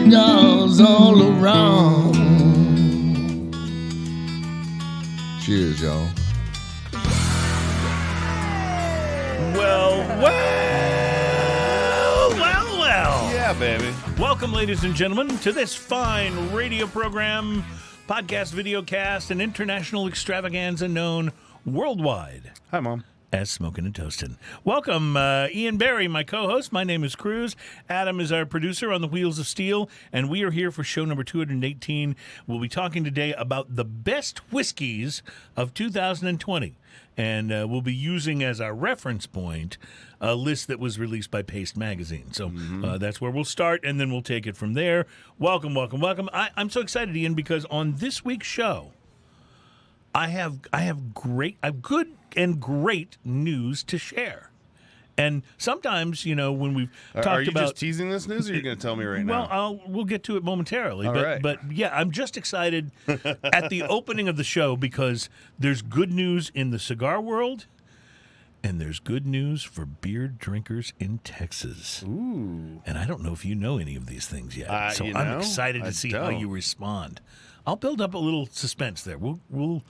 cigars all around. Cheers, y'all. Well. Yeah, baby. Welcome, ladies and gentlemen, to this fine radio program, podcast, video cast, and international extravaganza known worldwide Hi, Mom. as Smoking and Toasting. Welcome, Ian Barry, my co-host. My name is Cruze. Adam is our producer on the Wheels of Steel, and we are here for show number 218. We'll be talking today about the best whiskeys of 2020, and we'll be using as our reference point a list that was released by Paste Magazine. So that's where we'll start, and then we'll take it from there. Welcome, welcome, welcome. I'm so excited, Ian, because on this week's show, I have good and great news to share. And sometimes, you know, when we've talked about... Are you just teasing this news, or are you going to tell me right now? Well, we'll get to it momentarily. All right. But yeah, I'm just excited at the opening of the show because there's good news in the cigar world, and there's good news for beer drinkers in Texas. Ooh. And I don't know if you know any of these things yet. So you I'm know, excited to see how you respond. I'll build up a little suspense there. We'll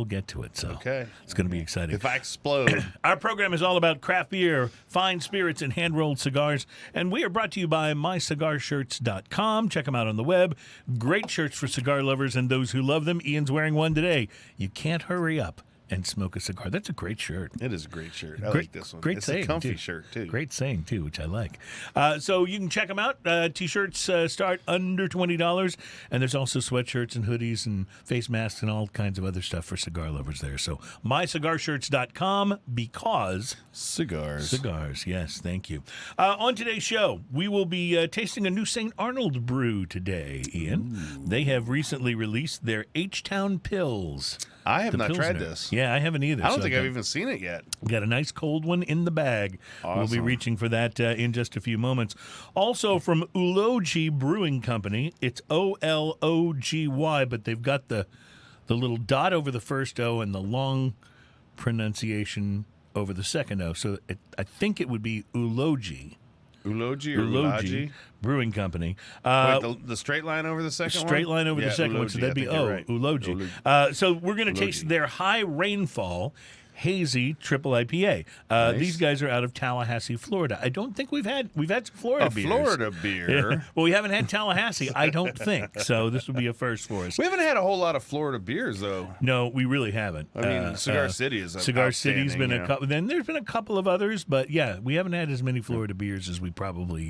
get to it. So okay. It's going to be exciting. If I explode. Our program is all about craft beer, fine spirits, and hand-rolled cigars. And we are brought to you by mycigarshirts.com. Check them out on the web. Great shirts for cigar lovers and those who love them. Ian's wearing one today. You can't hurry up and smoke a cigar. That's a great shirt. It is a great shirt. I Great, like this one. Great it's saying, a comfy too. shirt, too. Great saying, too, which I like. So you can check them out. T-shirts start under $20, and there's also sweatshirts and hoodies and face masks and all kinds of other stuff for cigar lovers there. So mycigarshirts.com, because... Cigars, yes, thank you. On today's show, we will be tasting a new St. Arnold brew today, Ian. Ooh. They have recently released their H-Town Pills. I have not Pilsner. tried this. Yeah, I haven't either. I don't think I've even seen it yet. Got a nice cold one in the bag. Awesome. We'll be reaching for that in just a few moments. Also from Ology Brewing Company, it's O-L-O-G-Y, but they've got the little dot over the first O and the long pronunciation over the second O. So I think it would be Ology. Ology or Ology? Brewing Company. Wait, the straight line over the second one? Straight line over the second Ology, one, so that'd be right. Ology. So we're going to taste their High Rainfall Hazy Triple IPA. Nice. These guys are out of Tallahassee, Florida. I don't think we've had some Florida beers. Florida beer. Yeah. Well, we haven't had Tallahassee, I don't think. So this will be a first for us. We haven't had a whole lot of Florida beers, though. No, we really haven't. I mean, Cigar City is Cigar City's been a couple. Then there's been a couple of others, but yeah, we haven't had as many Florida beers as we probably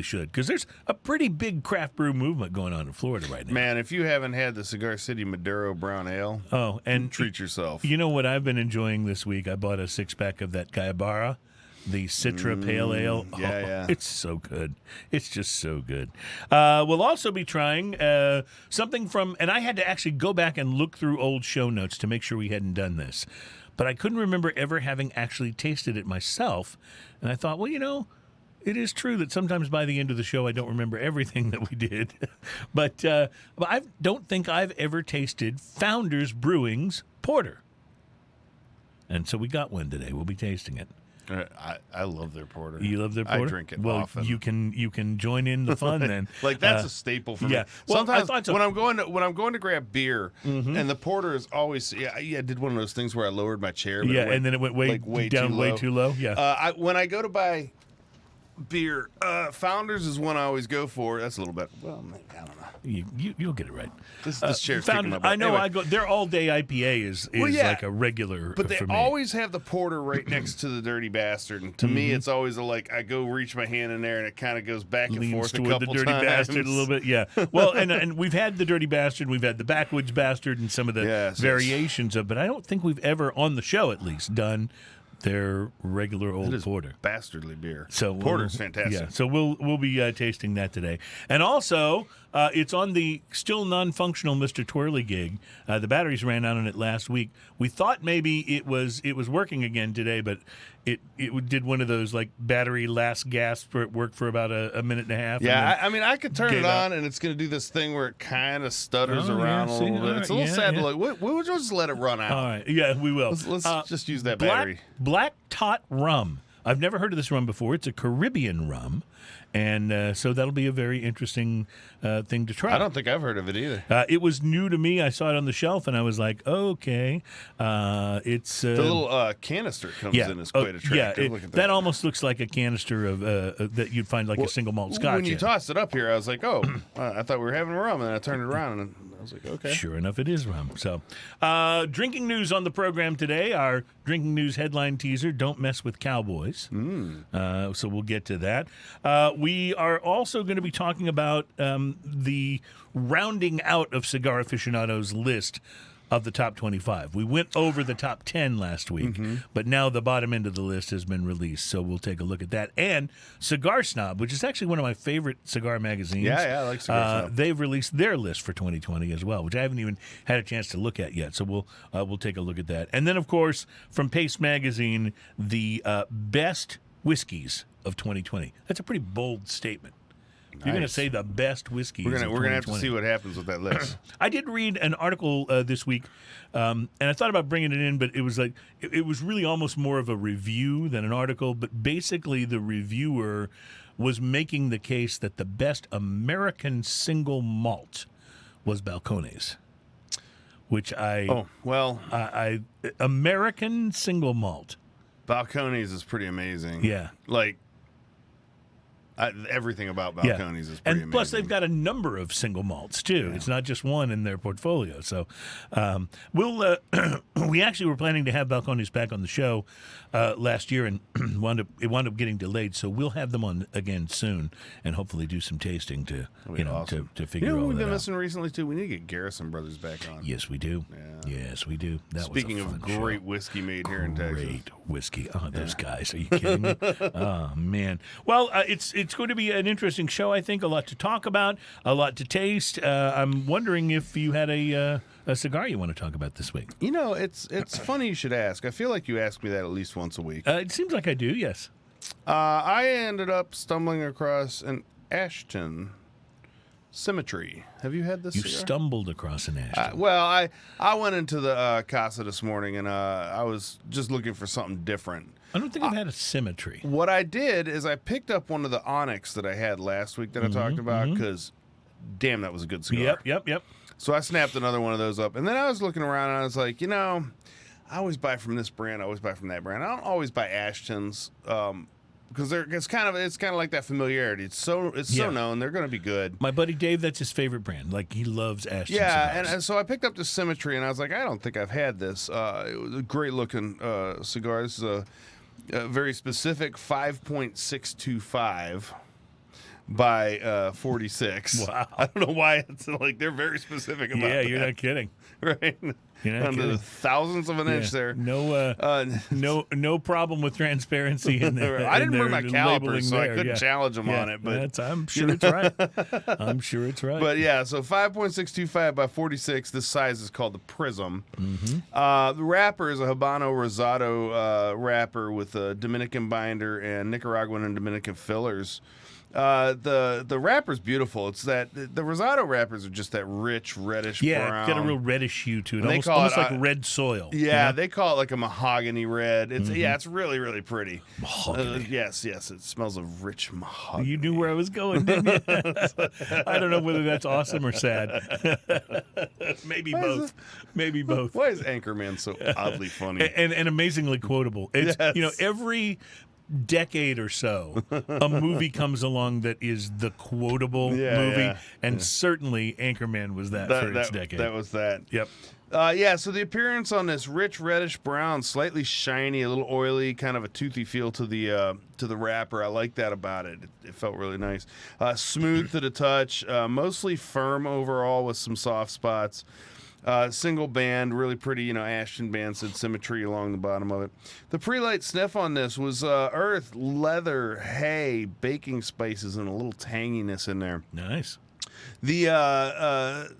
should, because there's a pretty big craft brew movement going on in Florida right now. Man, if you haven't had the Cigar City Maduro Brown Ale, and treat yourself. You know what I've been enjoying this week? I bought a 6-pack of that Guayabara, the Citra Pale Ale. Yeah. It's so good. It's just so good. We'll also be trying something from, and I had to actually go back and look through old show notes to make sure we hadn't done this, but I couldn't remember ever having actually tasted it myself. And I thought, well, you know, it is true that sometimes by the end of the show I don't remember everything that we did. but I don't think I've ever tasted Founders Brewing's Porter. And so we got one today. We'll be tasting it. I love their porter. You love their porter? I drink it well, often. You can join in the fun then. Like that's a staple for me. Well, sometimes so. when I'm going to grab beer, and the porter is always I did one of those things where I lowered my chair. But and then it went way too low. Yeah. When I go to buy beer, Founders is one I always go for. That's a little bit. Well, I don't know. You'll get it right. This chair's Founders, kicking my butt. I know. Anyway. I go. Their all day IPA is like a regular. But they for me. always have the porter right next to the Dirty Bastard, and to me, it's always I go reach my hand in there, and it kind of goes back and forth toward a couple the Dirty times. Bastard a little bit. Yeah. Well, and we've had the Dirty Bastard, we've had the Backwoods Bastard, and some of the variations of. But I don't think we've ever on the show at least done their regular old porter. Bastardly beer. So porter's fantastic. Yeah. So we'll be tasting that today, and also it's on the still non-functional Mr. Twirly gig. The batteries ran out on it last week. We thought maybe it was working again today, but it did one of those like battery last gasp for it worked for about a minute and a half. Yeah, I mean I could turn it on and it's going to do this thing where it kind of stutters around a little bit. It's a little sad to look. We'll just let it run out. All right, yeah, we will. Let's just use that battery. Black Tot Rum. I've never heard of this rum before. It's a Caribbean rum, and so that'll be a very interesting thing to try. I don't think I've heard of it either. It was new to me. I saw it on the shelf, and I was like, okay. It's The little canister comes in is quite attractive. Look at that almost looks like a canister of that you'd find like a single malt scotch. When you tossed it up here, I was like, oh, I thought we were having rum, and I turned it around, and I was like, okay. Sure enough, it is rum. So, drinking news on the program today. Our drinking news headline teaser, Don't Mess with Cowboys. So we'll get to that. We are also going to be talking about the rounding out of Cigar Aficionado's list of the top 25. We went over the top 10 last week, but now the bottom end of the list has been released, so we'll take a look at that. And Cigar Snob, which is actually one of my favorite cigar magazines. Yeah, I like Cigar Snob. They've released their list for 2020 as well, which I haven't even had a chance to look at yet, so we'll take a look at that. And then, of course, from Pace Magazine, the best whiskeys of 2020. That's a pretty bold statement. You're going to say the best whiskeys. We're going to have to see what happens with that list. I did read an article this week, and I thought about bringing it in, but it was like it was really almost more of a review than an article. But basically, the reviewer was making the case that the best American single malt was Balcones, which I American single malt. Balcones is pretty amazing. Yeah, like. Everything about Balcones is pretty amazing. Plus, they've got a number of single malts, too. Yeah. It's not just one in their portfolio. So we actually were planning to have Balcones back on the show last year, and it wound up getting delayed. So we'll have them on again soon and hopefully do some tasting to awesome. to figure all that out. We've been missing recently, too? We need to get Garrison Brothers back on. Yes, we do. Yeah. Yes, we do. Speaking of great whiskey made here in Texas. Great whiskey. Oh, those guys. Are you kidding me? Oh, man. Well, it's going to be an interesting show, I think. A lot to talk about, a lot to taste. I'm wondering if you had a cigar you want to talk about this week. You know, it's funny you should ask. I feel like you ask me that at least once a week. It seems like I do, yes. I ended up stumbling across an Ashton Symmetry. Have you had this cigar? Stumbled across an Ashton. I went into the Casa this morning, and I was just looking for something different. I don't think I've had a Symmetry. What I did is I picked up one of the Onyx that I had last week that I talked about because, damn, that was a good cigar. Yep. So I snapped another one of those up. And then I was looking around, and I was like, I always buy from this brand. I always buy from that brand. I don't always buy Ashtons because it's kind of like that familiarity. It's so known. They're going to be good. My buddy Dave, that's his favorite brand. Like, he loves Ashton cigars. And so I picked up this Symmetry, and I was like, I don't think I've had this. It was a great-looking cigar. This is a very specific 5.625 by 46. Wow. I don't know why it's like they're very specific about that. Yeah, you're not kidding. Right? Under the thousandths of an inch there. No problem with transparency in there. I didn't bring my calipers, so I couldn't challenge them on it. But I'm sure it's right. I'm sure it's right. But yeah, so 5.625 by 46. This size is called the Prism. The wrapper is a Habano Rosado wrapper with a Dominican binder and Nicaraguan and Dominican fillers. The wrapper's beautiful. It's that the Rosado wrappers are just that rich reddish brown. Yeah, got a real reddish hue to it. Almost like red soil. Yeah, they call it like a mahogany red. It's it's really, really pretty. Mahogany. Yes, it smells of rich mahogany. You knew where I was going, didn't you? I don't know whether that's awesome or sad. Maybe both. Maybe both. Why is Anchorman so oddly funny and amazingly quotable? It's every decade or so, a movie comes along that is the quotable movie, and certainly Anchorman was that for its decade. That was that. Yep. So the appearance on this rich reddish brown, slightly shiny, a little oily, kind of a toothy feel to the wrapper. I like that about it. It felt really nice. Smooth to the touch, mostly firm overall with some soft spots. Single band, really pretty, Ashton band said Symmetry along the bottom of it. The pre-light sniff on this was earth, leather, hay, baking spices, and a little tanginess in there. Nice. The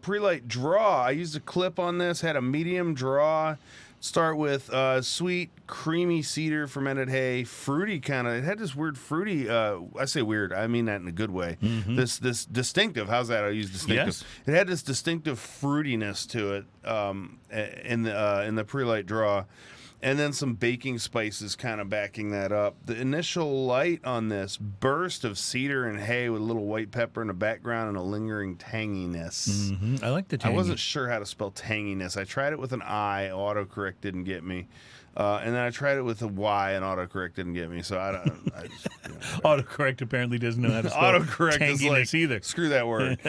pre-light draw, I used a clip on this, had a medium draw. Start with sweet, creamy cedar, fermented hay, fruity kind of. It had this weird fruity. I say weird. I mean that in a good way. This distinctive. How's that? I use distinctive. Yes. It had this distinctive fruitiness to it in the pre-light draw. and then some baking spices kind of backing that up. The initial light on this burst of cedar and hay with a little white pepper in the background and a lingering tanginess. I like the tangy. I wasn't sure how to spell tanginess. I tried it with an I. Autocorrect didn't get me. And then I tried it with a Y, and autocorrect didn't get me. So I just, Autocorrect apparently doesn't know how to spell autocorrect tanginess is like, either. Screw that word.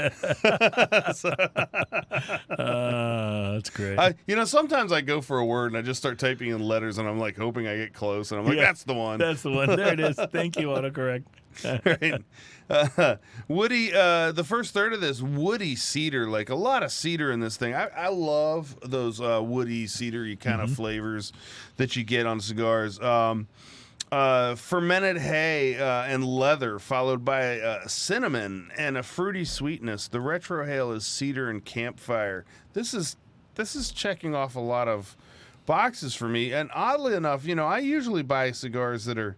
That's great. Sometimes I go for a word and I just start typing in letters, and I'm like hoping I get close, and I'm like, that's the one. That's the one. There it is. Thank you, autocorrect. Right. Woody, the first third of this woody cedar, like a lot of cedar in this thing. I love those woody cedary kind of flavors that you get on cigars. Fermented hay and leather, followed by cinnamon and a fruity sweetness. The retrohale is cedar and campfire. This is checking off a lot of boxes for me. And oddly enough, I usually buy cigars that are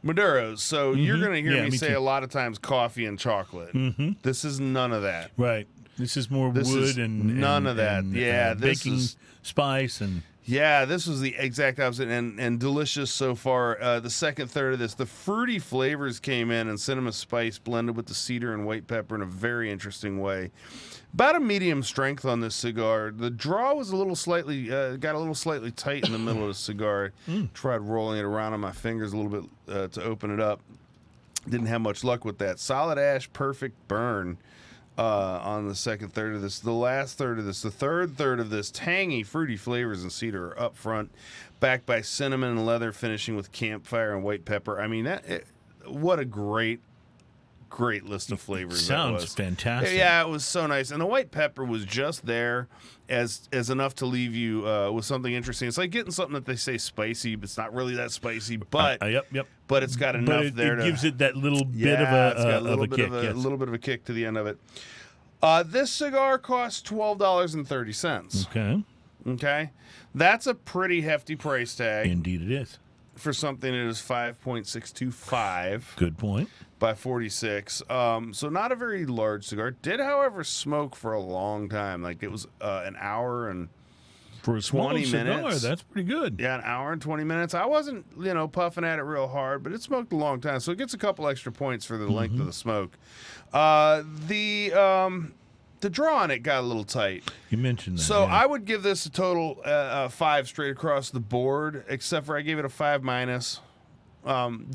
Maduros, so you're going to hear me say too. a lot of times coffee and chocolate. This is none of that. Right. This is more This wood is and none of that. Yeah, this baking is spice and yeah. This was the exact opposite, and delicious so far. The second third of this, the fruity flavors came in, and cinnamon spice blended with the cedar and white pepper in a very interesting way. About a medium strength on this cigar. The draw was got a little slightly tight in the middle of the cigar. Tried rolling it around on my fingers a little bit to open it up. Didn't have much luck with that. Solid ash, perfect burn on the second third of this. The last third of this, the third third of this, tangy, fruity flavors and cedar are up front, backed by cinnamon and leather, finishing with campfire and white pepper. I mean, what a great list of flavors. Sounds fantastic. Yeah, it was so nice, and the white pepper was just there as enough to leave you with something interesting. It's like getting something that they say spicy, but it's not really that spicy. But yep. But it's got enough there it to gives it that little bit it's got of a kick. a little bit of a kick to the end of it. This cigar costs $12.30. Okay. Okay, that's a pretty hefty price tag. Indeed, it is. For something that is 5.625. Good point. By 46. So not a very large cigar. Did, however, smoke for a long time. Like it was an hour and For a small 20 cigar, minutes. that's pretty good. Yeah, an hour and 20 minutes. I wasn't, puffing at it real hard, but it smoked a long time. So it gets a couple extra points for the length of the smoke. The draw on it got a little tight. You mentioned that. So yeah. I would give this a total 5 straight across the board, except for I gave it a 5 minus.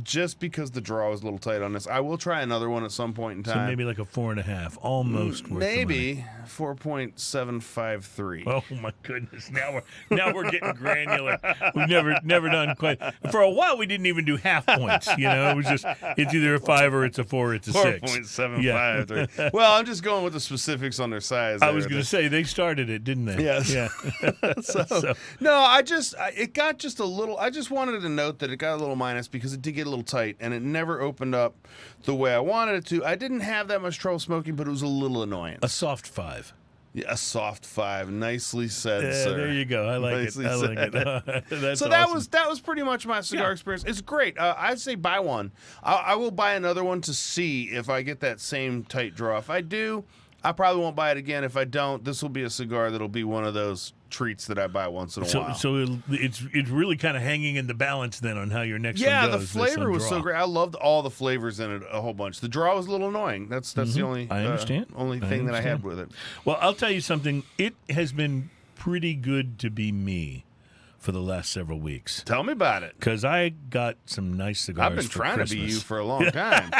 Just because the draw was a little tight on this. I will try another one at some point in time. So maybe like a 4.5, almost worth the maybe 4.753. money. Oh my goodness! Now we're getting granular. We've never done quite. For a while, we didn't even do half points. It was just it's either a 5 or it's a 4, it's a 6. 4.753. Well, I'm just going with the specifics on their size. I was going to say they started it, didn't they? Yes. Yeah. So, no, it got just a little. I just wanted to note that it got a little minus because it did get a little tight and it never opened up the way I wanted it to. I didn't have that much trouble smoking, but it was a little annoying. A soft 5. Yeah, a soft 5. Nicely said, sir. There you go. I like Nicely it. I like said. it. That's So awesome. that was pretty much my cigar experience. It's great. I'd say buy one. I will buy another one to see if I get that same tight draw. If I do, I probably won't buy it again. If I don't, this will be a cigar that'll be one of those treats that I buy once in a while. So it's really kind of hanging in the balance then on how your next one Yeah, goes. the flavor was so great. I loved all the flavors in it a whole bunch. The draw was a little annoying. That's the only I understand. Only thing that I had with it. Well, I'll tell you something. It has been pretty good to be me for the last several weeks. Tell me about it. Because I got some nice cigars. I've been for trying Christmas. to be you for a long time.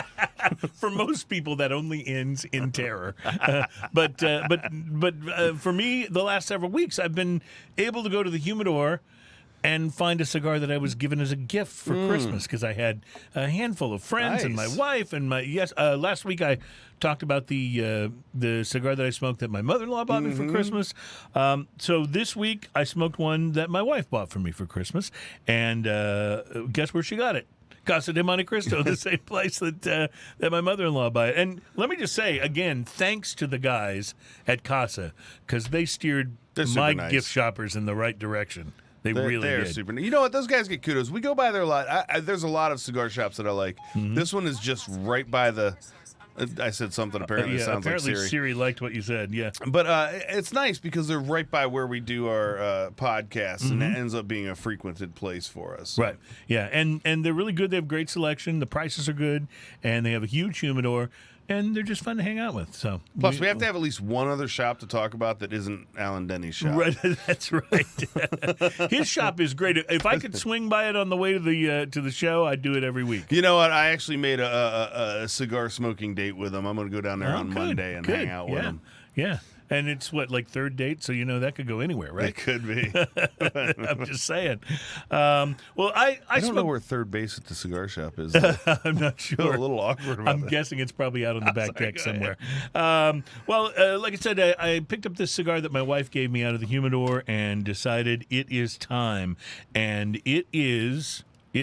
For most people, that only ends in terror. But for me, the last several weeks, I've been able to go to the humidor and find a cigar that I was given as a gift for Christmas because I had a handful of friends and my Nice. wife and last week I talked about the cigar that I smoked that my mother-in-law bought me for Christmas. So this week I smoked one that my wife bought for me for Christmas, and guess where she got it? Casa de Montecristo, the same place that my mother-in-law bought it. And let me just say, again, thanks to the guys at Casa, because they steered They're super my nice. gift shoppers in the right direction. They really They're did. super. You know what? Those guys get kudos. We go by there a lot. There's a lot of cigar shops that I like. This one is just right by the I said something. Apparently, it sounds like apparently Siri. Siri liked what you said. Yeah, But it's nice because they're right by where we do our podcasts, and it ends up being a frequented place for us. right. Yeah, and they're really good. They have great selection. The prices are good, and they have a huge humidor, and they're just fun to hang out with. So Plus, we have to have at least one other shop to talk about that isn't Alan Denny's shop. Right, that's right. His shop is great. If I could swing by it on the way to the show, I'd do it every week. You know what? I actually made a cigar smoking date with him. I'm going to go down there on good, Monday and good. hang out with him. Yeah. And it's like third date, so that could go anywhere, right? It could be. I'm just saying. Well, I don't know where third base at the cigar shop is. I'm not sure. A little awkward about I'm that. guessing it's probably out on the back deck somewhere. Like I said, I picked up this cigar that my wife gave me out of the humidor and decided it is time. And it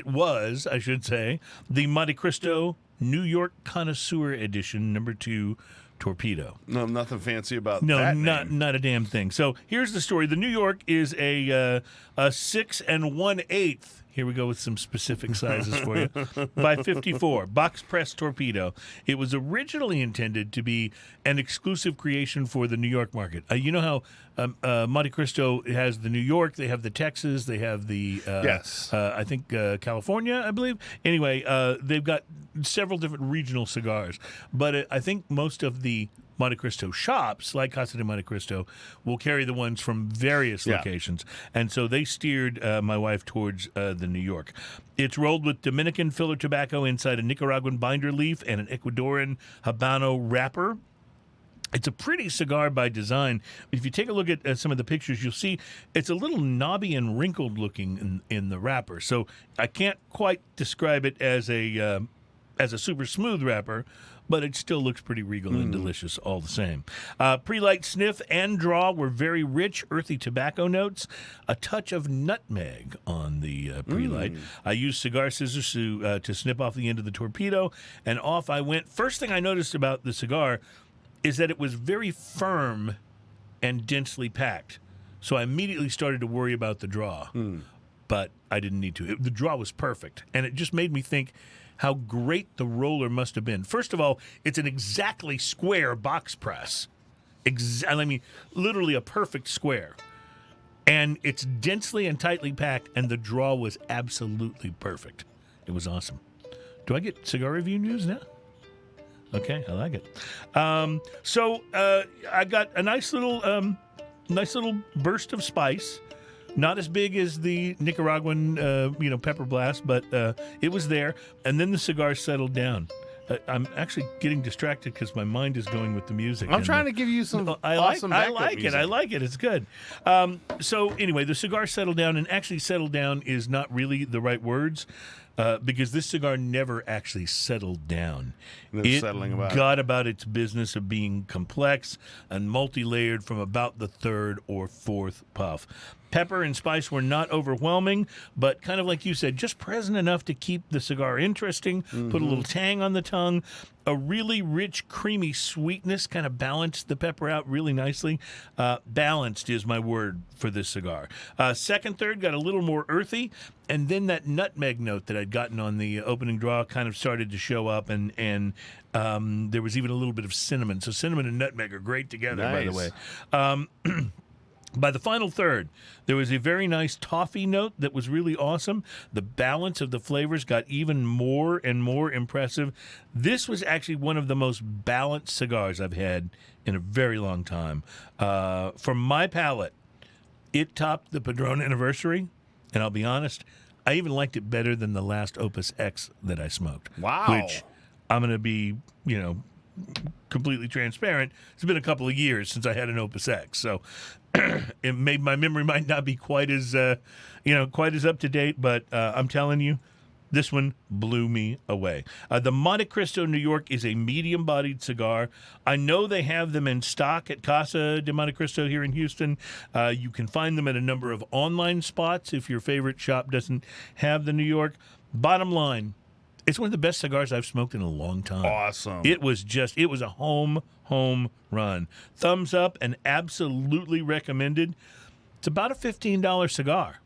was, I should say, the Montecristo New York Connoisseur Edition, number 2, Torpedo. No, nothing fancy about No, that. not a damn thing. So here's the story. The New York is a 6 1/8. Here we go with some specific sizes for you. By 54, box press torpedo. It was originally intended to be an exclusive creation for the New York market. You know how Montecristo has the New York, they have the Texas, they have the Yes. I think California, I believe. Anyway, they've got several different regional cigars, but I think most of the Montecristo shops, like Casa de Montecristo, will carry the ones from various locations. And so they steered my wife towards the New York. It's rolled with Dominican filler tobacco inside a Nicaraguan binder leaf and an Ecuadorian Habano wrapper. It's a pretty cigar by design. If you take a look at some of the pictures, you'll see it's a little knobby and wrinkled looking in the wrapper. So I can't quite describe it as a super smooth wrapper, but it still looks pretty regal and delicious all the same. Pre-light sniff and draw were very rich, earthy tobacco notes. A touch of nutmeg on the pre-light. I used cigar scissors to snip off the end of the torpedo, and off I went. First thing I noticed about the cigar is that it was very firm and densely packed. So I immediately started to worry about the draw, but I didn't need to. The draw was perfect, and it just made me think how great the roller must have been. First of all, it's an exactly square box press. Literally a perfect square. And it's densely and tightly packed, and the draw was absolutely perfect. It was awesome. Do I get cigar review news now? Okay, I like it. So I got a nice little burst of spice. Not as big as the Nicaraguan, pepper blast, but it was there. And then the cigar settled down. I'm actually getting distracted because my mind is going with the music. I'm trying to give you some awesome I backup like music. it. I like it. It's good. So anyway, the cigar settled down, and actually settled down is not really the right words. Because this cigar never actually settled down. It got about its business of being complex and multi-layered from about the third or fourth puff. Pepper and spice were not overwhelming, but kind of like you said, just present enough to keep the cigar interesting, put a little tang on the tongue. A really rich, creamy sweetness kind of balanced the pepper out really nicely. Balanced is my word for this cigar. Second, third got a little more earthy, and then that nutmeg note that I'd gotten on the opening draw kind of started to show up, and there was even a little bit of cinnamon. So cinnamon and nutmeg are great together, by the way. By the final third, there was a very nice toffee note that was really awesome. The balance of the flavors got even more and more impressive. This was actually one of the most balanced cigars I've had in a very long time. For my palate, it topped the Padron Anniversary, and I'll be honest, I even liked it better than the last Opus X that I smoked. Wow. Which I'm going to be, completely transparent. It's been a couple of years since I had an Opus X, so my memory might not be quite as up to date, but I'm telling you, this one blew me away. The Montecristo New York is a medium-bodied cigar. I know they have them in stock at Casa de Montecristo here in Houston. You can find them at a number of online spots if your favorite shop doesn't have the New York. Bottom line, it's one of the best cigars I've smoked in a long time. Awesome. It was a home run. Thumbs up and absolutely recommended. It's about a $15 cigar.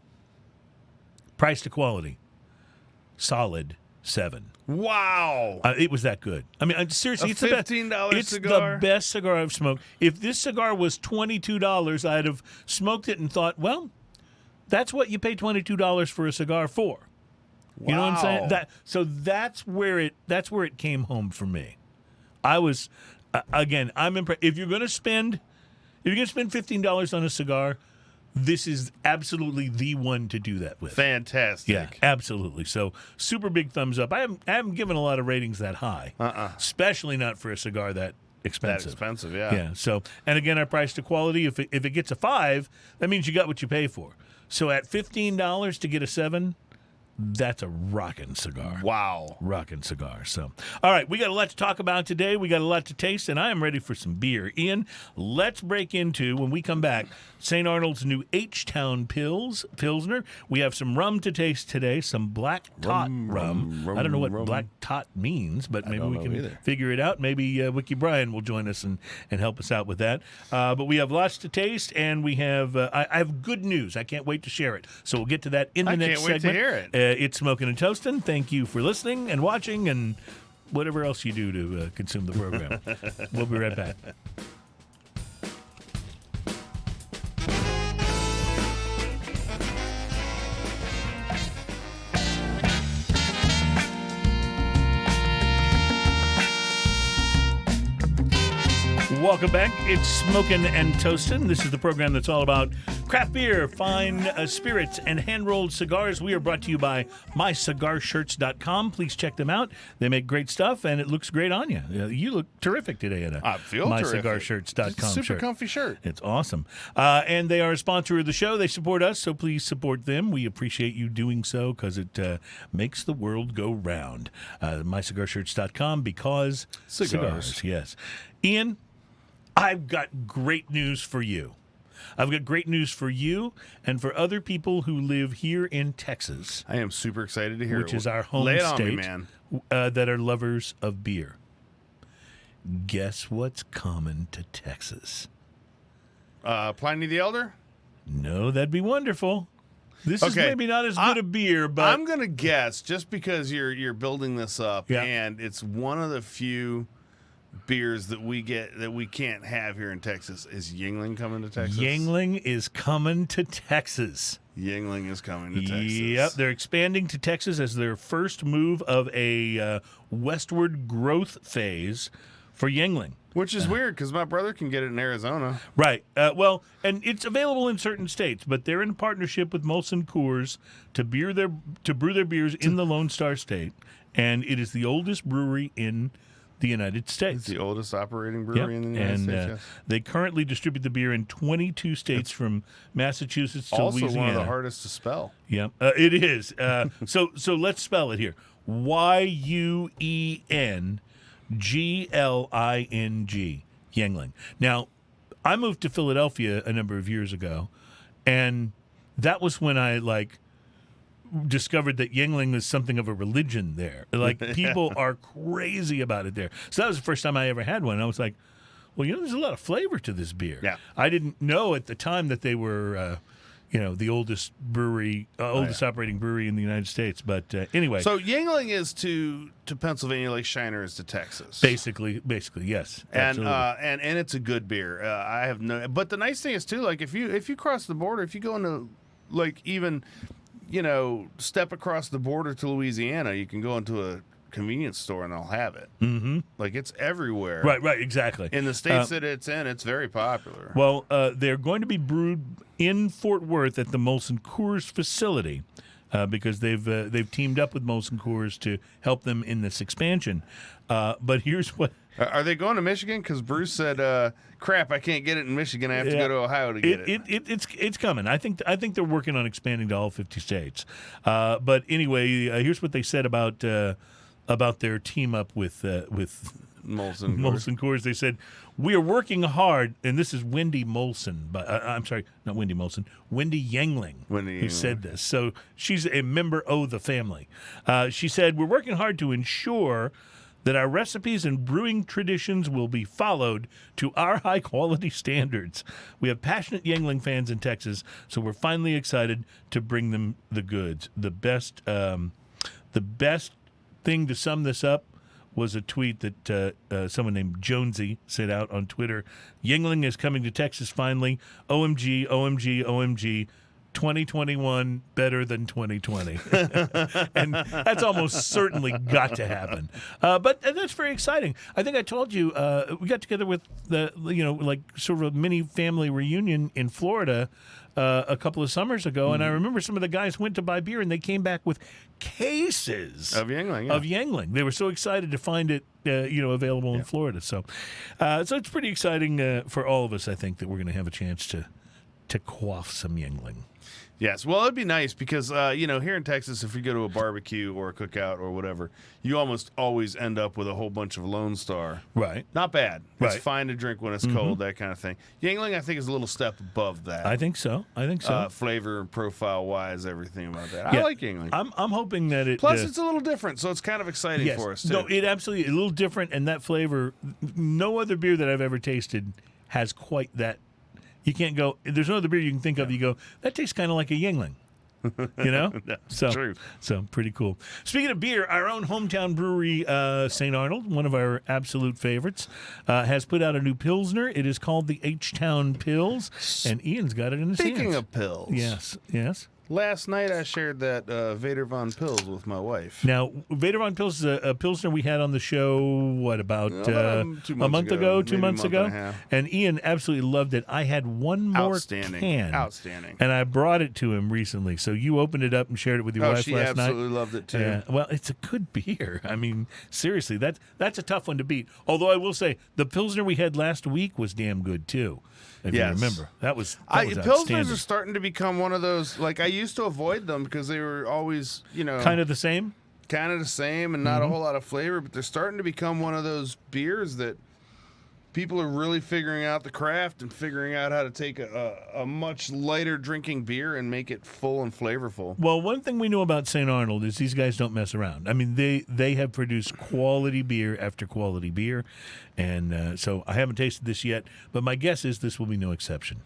Price to quality. Solid 7. Wow. It was that good. I mean, seriously, it's the best. $15 It's cigar? the best cigar I've smoked. If this cigar was $22, I'd have smoked it and thought, well, that's what you pay $22 for a cigar for. You know what I'm saying? That's where it came home for me. I was again, I'm impressed. If you're going to spend $15 on a cigar, this is absolutely the one to do that with. Fantastic. Yeah, absolutely. So super big thumbs up. I haven't given a lot of ratings that high, especially not for a cigar that expensive. That expensive, yeah. Yeah. So, and again, our price to quality. If it gets a 5, that means you got what you pay for. So at $15 to get a 7. That's a rockin' cigar. Wow. Rockin' cigar. So, all right, we got a lot to talk about today. We got a lot to taste, and I am ready for some beer. Ian, let's break into, when we come back, St. Arnold's new H-Town Pilsner. We have some rum to taste today, some Black Tot Rum. I don't know what Black Tot means, but maybe we can figure it out. Maybe Wiki Brian will join us and help us out with that. But we have lots to taste, and we have I have good news. I can't wait to share it. So we'll get to that in the next segment. I can't wait to hear it. It's Smoking and Toasting. Thank you for listening and watching and whatever else you do to consume the program. We'll be right back. Welcome back. It's Smokin' and Toastin'. This is the program that's all about craft beer, fine spirits, and hand-rolled cigars. We are brought to you by mycigarshirts.com. Please check them out. They make great stuff, and it looks great on you. You look terrific today in a mycigarshirts.com super shirt. comfy shirt. It's awesome. And they are a sponsor of the show. They support us, so please support them. We appreciate you doing so because it makes the world go round. Mycigarshirts.com because cigars. Yes. Ian, I've got great news for you. I've got great news for you and for other people who live here in Texas. I am super excited to hear which it. Is our home Lay it state, on me, man. That are lovers of beer. Guess what's coming to Texas? Pliny the Elder? No, that'd be wonderful. This is maybe not as good a beer, but I'm gonna guess just because you're building this up, and it's one of the few beers that we can't have here in Texas. Is Yuengling coming to Texas? Yuengling is coming to Texas. Yuengling is coming to Texas. Yep, they're expanding to Texas as their first move of a westward growth phase for Yuengling. Which is weird because my brother can get it in Arizona. Right. Well, and it's available in certain states, but they're in partnership with Molson Coors to brew their beers in the Lone Star State, and it is the oldest brewery in the United States. It's the oldest operating brewery in the United States. Yes. They currently distribute the beer in 22 states from Massachusetts to Louisiana. Also one of the hardest to spell. Yeah, it is. So let's spell it here. Yuengling. Yuengling. Now, I moved to Philadelphia a number of years ago, and that was when I discovered that Yuengling was something of a religion there. Like, people are crazy about it there. So that was the first time I ever had one. And I was like, well, there's a lot of flavor to this beer. Yeah. I didn't know at the time that they were, the oldest brewery, operating brewery in the United States. But anyway. So Yuengling is to Pennsylvania like Shiner is to Texas. Basically, yes. And it's a good beer. I have but the nice thing is too, like if you cross the border, if you go into step across the border to Louisiana, you can go into a convenience store and they'll have it. Mm-hmm. Like, it's everywhere. Right, exactly. In the states that it's in, it's very popular. Well, they're going to be brewed in Fort Worth at the Molson Coors facility because they've teamed up with Molson Coors to help them in this expansion. But here's what... Are they going to Michigan? Because Bruce said, crap, I can't get it in Michigan. I have to go to Ohio to get it. It's coming. I think they're working on expanding to all 50 states. But anyway, here's what they said about their team up with Molson Coors. They said, we are working hard, and this is Wendy Molson. I'm sorry, not Wendy Molson. Wendy Yuengling who said this. So she's a member of the family. She said, we're working hard to ensure that our recipes and brewing traditions will be followed to our high-quality standards. We have passionate Yuengling fans in Texas, so we're finally excited to bring them the goods, the best thing to sum this up was a tweet that someone named Jonesy sent out on Twitter. Yuengling is coming to Texas finally. OMG, OMG, OMG. 2021 better than 2020. And that's almost certainly got to happen. But that's very exciting. I think I told you we got together with the, like sort of a mini family reunion in Florida a couple of summers ago, and I remember some of the guys went to buy beer and they came back with cases Of Yuengling, yeah. of Yuengling. They were so excited to find it, available in Florida. So it's pretty exciting for all of us. I think that we're going to have a chance to quaff some Yuengling. Yes, well, it'd be nice because, here in Texas, if you go to a barbecue or a cookout or whatever, you almost always end up with a whole bunch of Lone Star. Right. Not bad. Right. It's fine to drink when it's cold, that kind of thing. Yuengling, I think, is a little step above that. I think so. Flavor profile-wise, everything about that. Yeah. I like Yuengling. I'm hoping that it... Plus, it's a little different, so it's kind of exciting for us, too. No, it absolutely a little different, and that flavor, no other beer that I've ever tasted has quite that. You can't go, there's no other beer you can think of, you go, that tastes kind of like a Yuengling. So true. So pretty cool. Speaking of beer, our own hometown brewery, St. Arnold, one of our absolute favorites, has put out a new Pilsner. It is called the H-Town Pils, and Ian's got it in his hands. Speaking of pills. Yes. Last night I shared that Vader Von Pils with my wife. Now, Vader Von Pils is a Pilsner we had on the show, about 2 a month ago, 2 maybe months a month and ago? a half. And Ian absolutely loved it. I had one more can. Outstanding. And I brought it to him recently. So you opened it up and shared it with your wife she last night. absolutely loved it, too. Yeah. Well, it's a good beer. I mean, seriously, that's a tough one to beat. Although I will say, the Pilsner we had last week was damn good, too. If you remember. That was Pilsners are starting to become one of those, like, I used to avoid them because they were always, kind of the same? Kind of the same and not a whole lot of flavor, but they're starting to become one of those beers that people are really figuring out the craft and figuring out how to take a much lighter drinking beer and make it full and flavorful. Well, one thing we know about St. Arnold is these guys don't mess around. I mean, they have produced quality beer after quality beer, and so I haven't tasted this yet, but my guess is this will be no exception.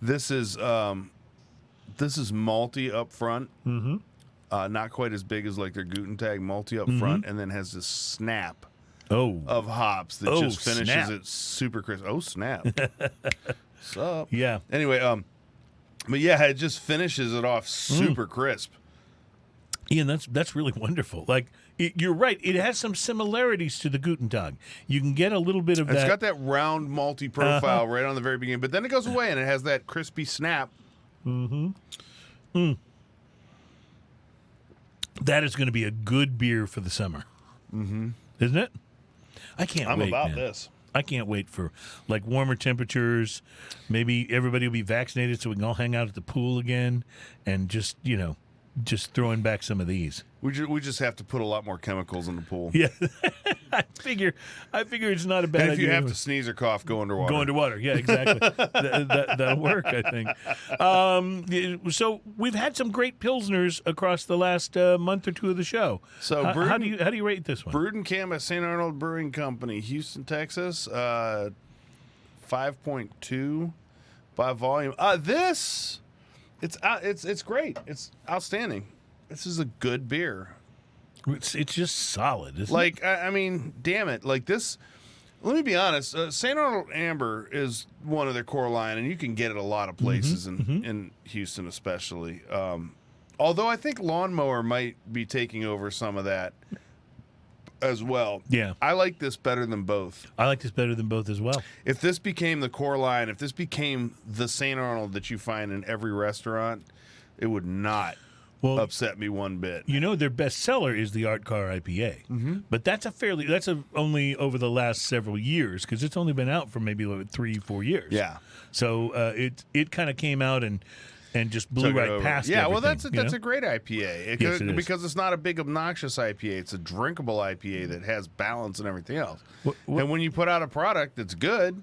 This is malty up front, not quite as big as like their Guten Tag malty up front, and then has this snap of hops that just finishes it super crisp. Oh, snap. What's up? Yeah. Anyway, but yeah, it just finishes it off super crisp. Ian, that's really wonderful. Like, you're right. It has some similarities to the Guten Tag. You can get a little bit of that. It's got that round malty profile right on the very beginning, but then it goes away and it has that crispy snap. That is going to be a good beer for the summer. Isn't it? I can't wait, about man. this. I can't wait for like warmer temperatures. Maybe everybody will be vaccinated so we can all hang out at the pool again and just throwing back some of these. We just have to put a lot more chemicals in the pool. Yeah. I figure it's not a bad idea. And if you have to sneeze or cough, go underwater. Go underwater. Yeah, exactly. That'll work, I think. So we've had some great Pilsners across the last month or two of the show. So how do you rate this one? Brewed and canned by St. Arnold Brewing Company, Houston, Texas. 5.2 by volume. It's great. It's outstanding. This is a good beer. It's just solid, isn't it? I mean, damn it. Like this, let me be honest. St. Arnold Amber is one of their core line, and you can get it a lot of places in Houston especially. Although I think Lawnmower might be taking over some of that as well. Yeah. I like this better than both. I like this better than both as well. If this became the core line, if this became the St. Arnold that you find in every restaurant, it would not upset me one bit. Their best seller is the Art Car IPA. But that's only over the last several years because it's only been out for maybe 3-4 years. Yeah. So it kind of came out and just blew right past Yeah, everything, well, that's a great IPA. Yes, it is. Because it's not a big, obnoxious IPA. It's a drinkable IPA that has balance and everything else. And when you put out a product that's good...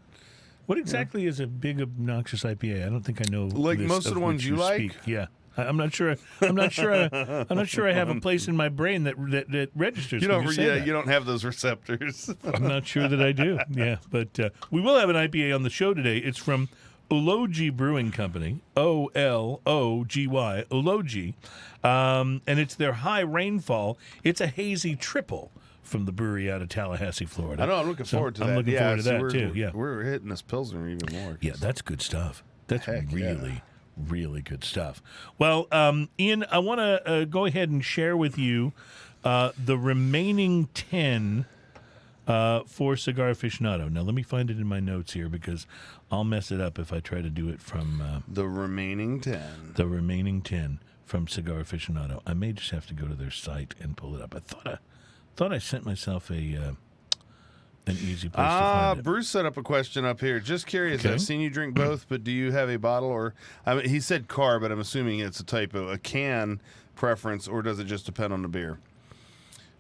What exactly is a big, obnoxious IPA? I don't think I know. Like most of the ones you like? Speak. Yeah. I'm not sure. I'm not sure I have a place in my brain that registers. You don't. That. You don't have those receptors. I'm not sure that I do. Yeah, but we will have an IPA on the show today. It's from Ology Brewing Company, Ology, Ology, and it's their high rainfall. It's a hazy triple from the brewery out of Tallahassee, Florida. I know. I'm looking forward to that. I'm looking forward to that too. Yeah, we're hitting this Pilsner even more. Yeah, that's good stuff. That's Heck, really good stuff. Well, Ian, I want to go ahead and share with you the remaining 10 for Cigar Aficionado. Now, let me find it in my notes here because I'll mess it up if I try to do it from... the remaining 10. The remaining 10 from Cigar Aficionado. I may just have to go to their site and pull it up. I thought I sent myself an easy place to find it. Bruce set up a question up here. Just curious. Okay. I've seen you drink both, but do you have a bottle or... I mean, he said car, but I'm assuming it's a typo. A can preference, or does it just depend on the beer?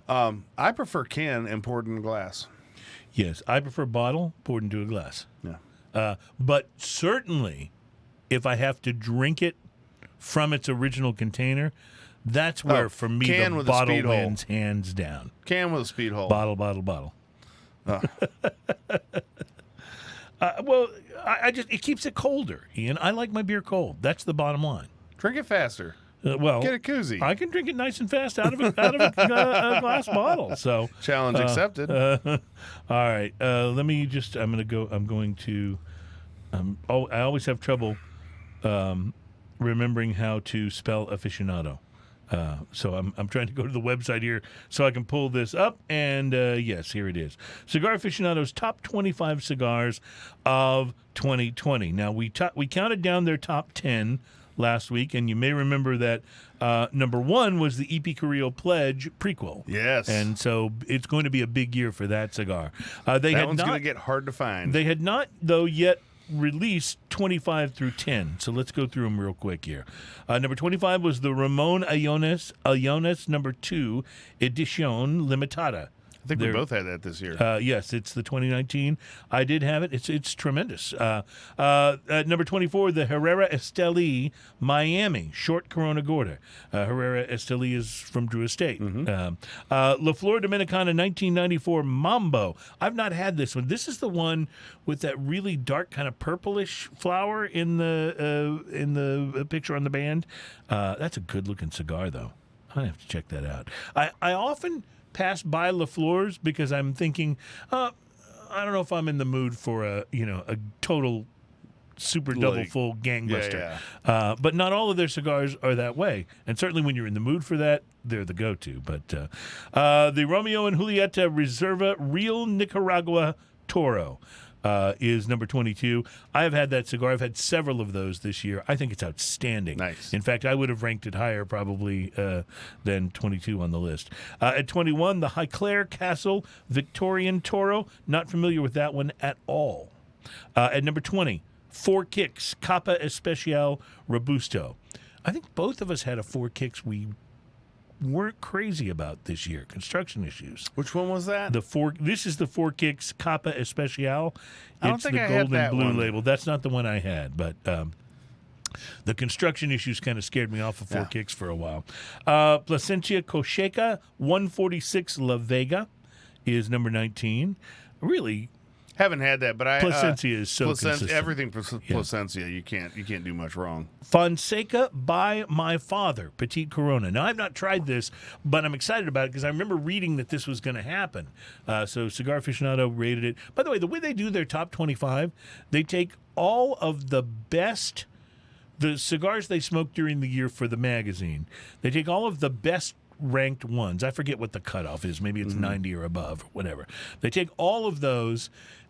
I prefer can and poured in a glass. Yes, I prefer bottle poured into a glass. Yeah. But certainly, if I have to drink it from its original container, that's where, for me, can the with a bottle speed hole. wins hands down. Can with a speed hole. Bottle. Oh. Well, it keeps it colder, Ian. I like my beer cold. That's the bottom line. Drink it faster. Well, Get a koozie. I can drink it nice and fast out of a glass bottle. So Challenge accepted. all right. Let me just. I'm going to. I always have trouble remembering how to spell aficionado. So I'm trying to go to the website here so I can pull this up. And yes, here it is. Cigar Aficionado's top 25 cigars of 2020. Now, we counted down their top 10 last week, and you may remember that number 1 was the Epicureal Pledge prequel. Yes. And so it's going to be a big year for that cigar. That one's going to get hard to find. They had not, though, yet released 25 through 10. So let's go through them real quick here. Number 25 was the Ramon Allones number 2 Edición Limitada. I think we both had that this year. Yes, it's the 2019. I did have it. It's tremendous. Number 24, the Herrera Esteli Miami Short Corona Gorda. Herrera Esteli is from Drew Estate. La Flor Dominicana 1994 Mambo. I've not had this one. This is the one with that really dark kind of purplish flower in the picture on the band. That's a good looking cigar, though. I have to check that out. I often pass by La Flor's because I'm thinking, I don't know if I'm in the mood for a total super double full gangbuster. Yeah. But not all of their cigars are that way, and certainly when you're in the mood for that, they're the go-to. But the Romeo and Julieta Reserva Real Nicaragua Toro is number 22. I have had that cigar. I've had several of those this year. I think it's outstanding. Nice. In fact, I would have ranked it higher probably than 22 on the list. At 21, the Highclere Castle Victorian Toro. Not familiar with that one at all. At number 20, Four Kicks Capa Especial Robusto. I think both of us had a Four Kicks we weren't crazy about this year. Construction issues. Which one was that? This is the Four Kicks Capa Especial. I don't It's think the I gold had and that blue one. label. That's not the one I had, but the construction issues kind of scared me off of Four Kicks for a while. Plasencia Cocheca 146 La Vega is number 19. Really, Haven't had that, but Plasencia is so consistent. Everything Plasencia, you can't do much wrong. Fonseca by my father, Petite Corona. Now, I've not tried this, but I'm excited about it because I remember reading that this was going to happen. So Cigar Aficionado rated it. By the way they do their top 25, they take all of the best, the cigars they smoked during the year for the magazine. They take all of the best ranked ones. I forget what the cutoff is. Maybe it's 90 or above or whatever. They take all of those,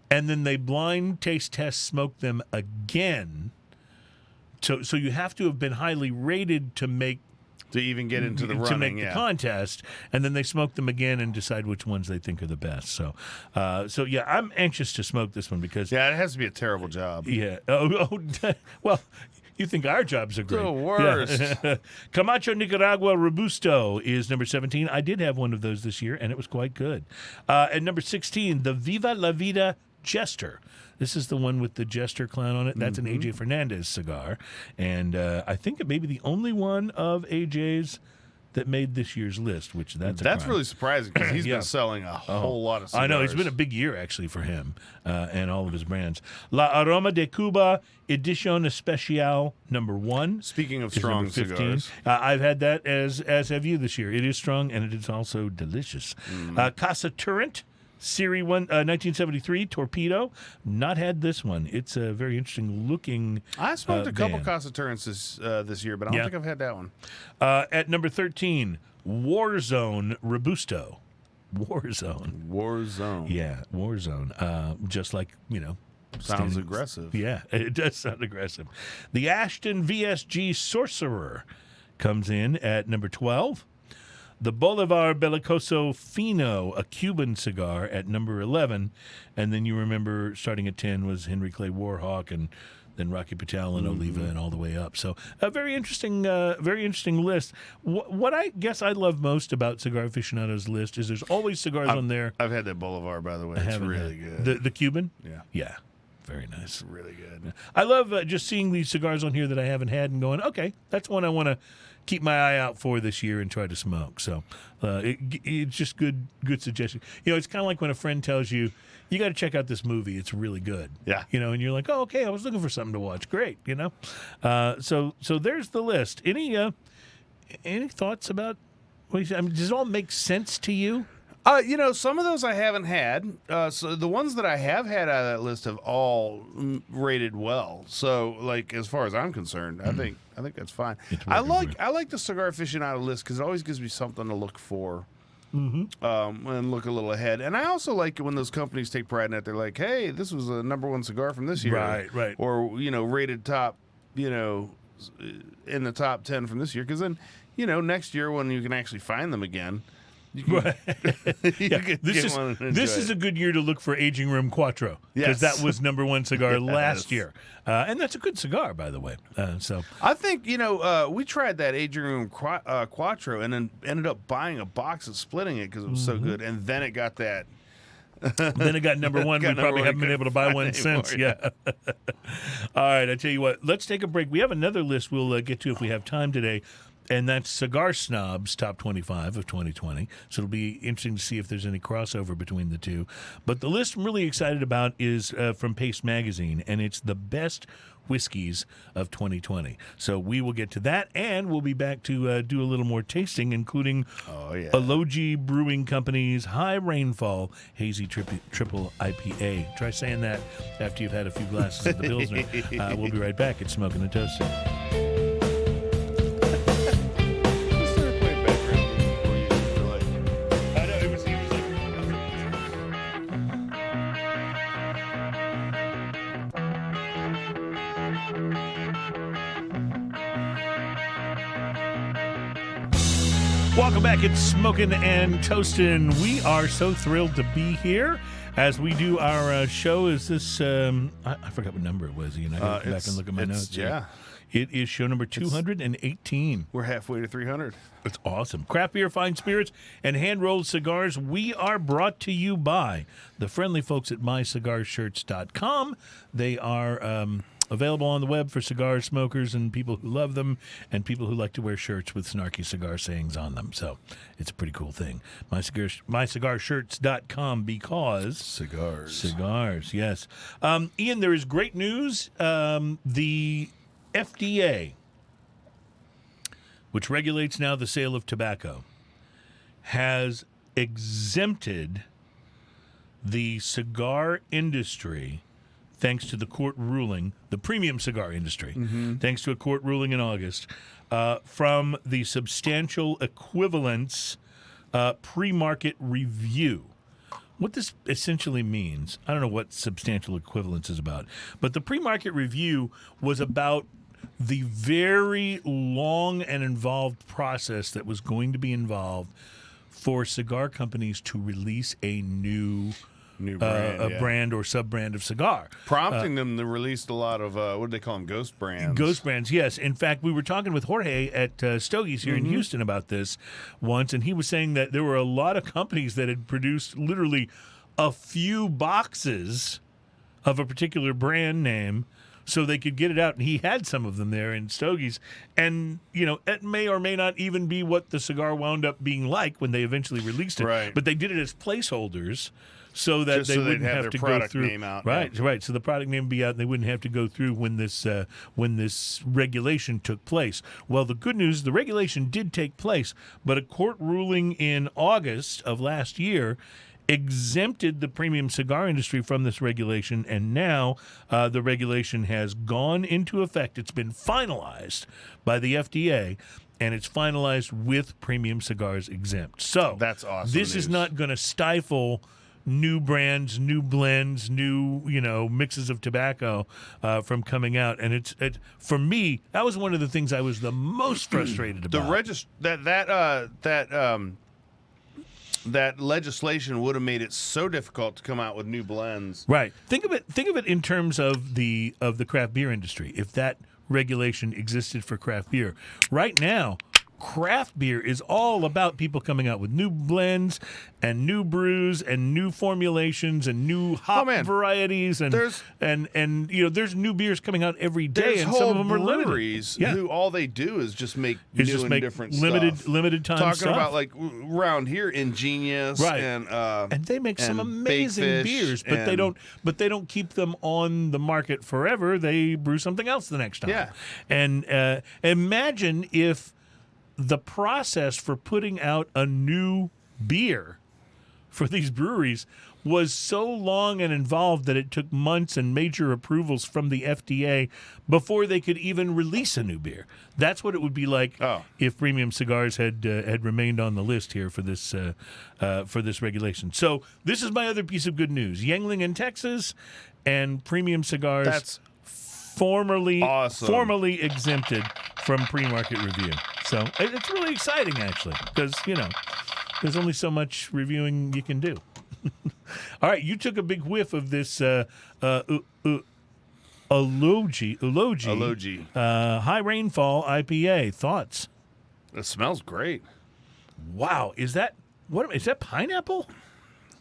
and then they blind taste test smoke them again. So you have to have been highly rated to even get into the running, to make the contest, and then they smoke them again and decide which ones they think are the best. So yeah, I'm anxious to smoke this one because it has to be a terrible job. Yeah. Well, you think our jobs are great? The worst. Yeah. Camacho Nicaragua Robusto is number 17. I did have one of those this year, and it was quite good. At number 16, the Viva La Vida Jester. This is the one with the Jester clown on it. That's an AJ Fernandez cigar. And I think it may be the only one of AJ's that made this year's list, which that's crime. really surprising because he's Yeah. been selling a whole lot of cigars. I know. It's been a big year, actually, for him and all of his brands. La Aroma de Cuba Edición Especial #1. Speaking of is strong number 15. cigars. I've had that, as have you, this year. It is strong, and it is also delicious. Casa Turrent. Series 1, 1973, Torpedo. Not had this one. It's a very interesting looking. I smoked a couple band. Casa Turrents this year, but I don't think I've had that one. At number 13, Warzone Robusto. Warzone. Yeah, Warzone. Just like, Sounds aggressive. Yeah, it does sound aggressive. The Ashton VSG Sorcerer comes in at number 12. The Bolivar Belicoso Fino, a Cuban cigar, at number 11. And then you remember starting at 10 was Henry Clay Warhawk, and then Rocky Patel and Oliva, and all the way up. So a very interesting list. What I guess I love most about Cigar Aficionado's list is there's always cigars on there. I've had that Bolivar, by the way. It's really good. The Cuban? Yeah. Yeah. Very nice. Really good. I love just seeing these cigars on here that I haven't had and going, okay, that's one I want to keep my eye out for this year and try to smoke. So it's just good suggestion. It's kind of like when a friend tells you, you got to check out this movie. It's really good. Yeah. And you're like, oh, okay, I was looking for something to watch. Great, So there's the list. Any thoughts about what you said? I mean, does it all make sense to you? Some of those I haven't had. So the ones that I have had out of that list have all rated well. So, like, as far as I'm concerned, I think that's fine. I like the Cigar Aficionado list because it always gives me something to look for. And look a little ahead. And I also like it when those companies take pride in it. They're like, hey, this was a #1 cigar from this year. Right. Or, rated top, in the top 10 from this year. Because then, next year when you can actually find them again, This is a good year to look for Aging Room Quattro, because that was #1 cigar last year, and that's a good cigar, by the way. So I think we tried that Aging Room Quattro and then ended up buying a box and splitting it because it was so good, and then it got that. Then it got #1. We probably haven't been able to buy one since. Yeah. All right, I tell you what. Let's take a break. We have another list we'll get to if we have time today. And that's Cigar Snob's Top 25 of 2020. So it'll be interesting to see if there's any crossover between the two. But the list I'm really excited about is from Paste Magazine, and it's the best whiskeys of 2020. So we will get to that, and we'll be back to do a little more tasting, including Ology Brewing Company's High Rainfall Hazy Triple IPA. Try saying that after you've had a few glasses of the Pilsner. We'll be right back at Smoking and Toasting. Welcome back. It's Smoking and Toasting. We are so thrilled to be here as we do our show. Is this, I forgot what number it was, Ian. I got to go back and look at my notes. Yeah. It is show number 218. We're halfway to 300. It's awesome. Craft beer, fine spirits, and hand-rolled cigars. We are brought to you by the friendly folks at mycigarshirts.com. They are available on the web for cigar smokers and people who love them and people who like to wear shirts with snarky cigar sayings on them. So it's a pretty cool thing. Mycigarshirts.com, because Cigars, yes. Ian, there is great news. The FDA, which regulates now the sale of tobacco, has exempted the cigar industry, thanks to the court ruling, the premium cigar industry, thanks to a court ruling in August, from the substantial equivalence pre-market review. What this essentially means, I don't know what substantial equivalence is about, but the pre-market review was about the very long and involved process that was going to be involved for cigar companies to release a new brand, brand or sub-brand of cigar. Prompting them to release a lot of, what do they call them, ghost brands? Ghost brands, yes. In fact, we were talking with Jorge at Stogie's here in Houston about this once, and he was saying that there were a lot of companies that had produced literally a few boxes of a particular brand name so they could get it out. And he had some of them there in stogies. And, it may or may not even be what the cigar wound up being like when they eventually released it. Right. But they did it as placeholders so that Just they so they'd wouldn't have have their to go product through. name out, Right, yeah. right. So the product name would be out, and they wouldn't have to go through when this regulation took place. Well, the good news, the regulation did take place, but a court ruling in August of last year exempted the premium cigar industry from this regulation, and now the regulation has gone into effect. It's been finalized by the FDA, and it's finalized with premium cigars exempt. So That's awesome This is news. not going to stifle new brands, new blends, new mixes of tobacco from coming out. And it for me, that was one of the things I was the most frustrated about. That legislation would have made it so difficult to come out with new blends. Right. Think of it in terms of the craft beer industry. If that regulation existed for craft beer, right now, craft beer is all about people coming out with new blends and new brews and new formulations and new hop varieties and There's- there's new beers coming out every day, There's and whole some of them are breweries limited. Yeah. who all they do is just make It's new just and make different limited stuff. limited time Talking stuff. about like around here, Ingenious, Right. and they make some and amazing Bakefish beers, but they and- don't keep them on the market forever. They brew something else the next time. Yeah. And imagine if the process for putting out a new beer for these breweries was so long and involved that it took months and major approvals from the FDA before they could even release a new beer. That's what it would be like if premium cigars had remained on the list here for this regulation. So this is my other piece of good news: Yuengling in Texas and premium cigars. That's formally awesome. exempted from pre-market review. So it's really exciting, actually, because there's only so much reviewing you can do. All right, you took a big whiff of this Ology High Rainfall IPA. Thoughts? It smells great. Wow, is that pineapple?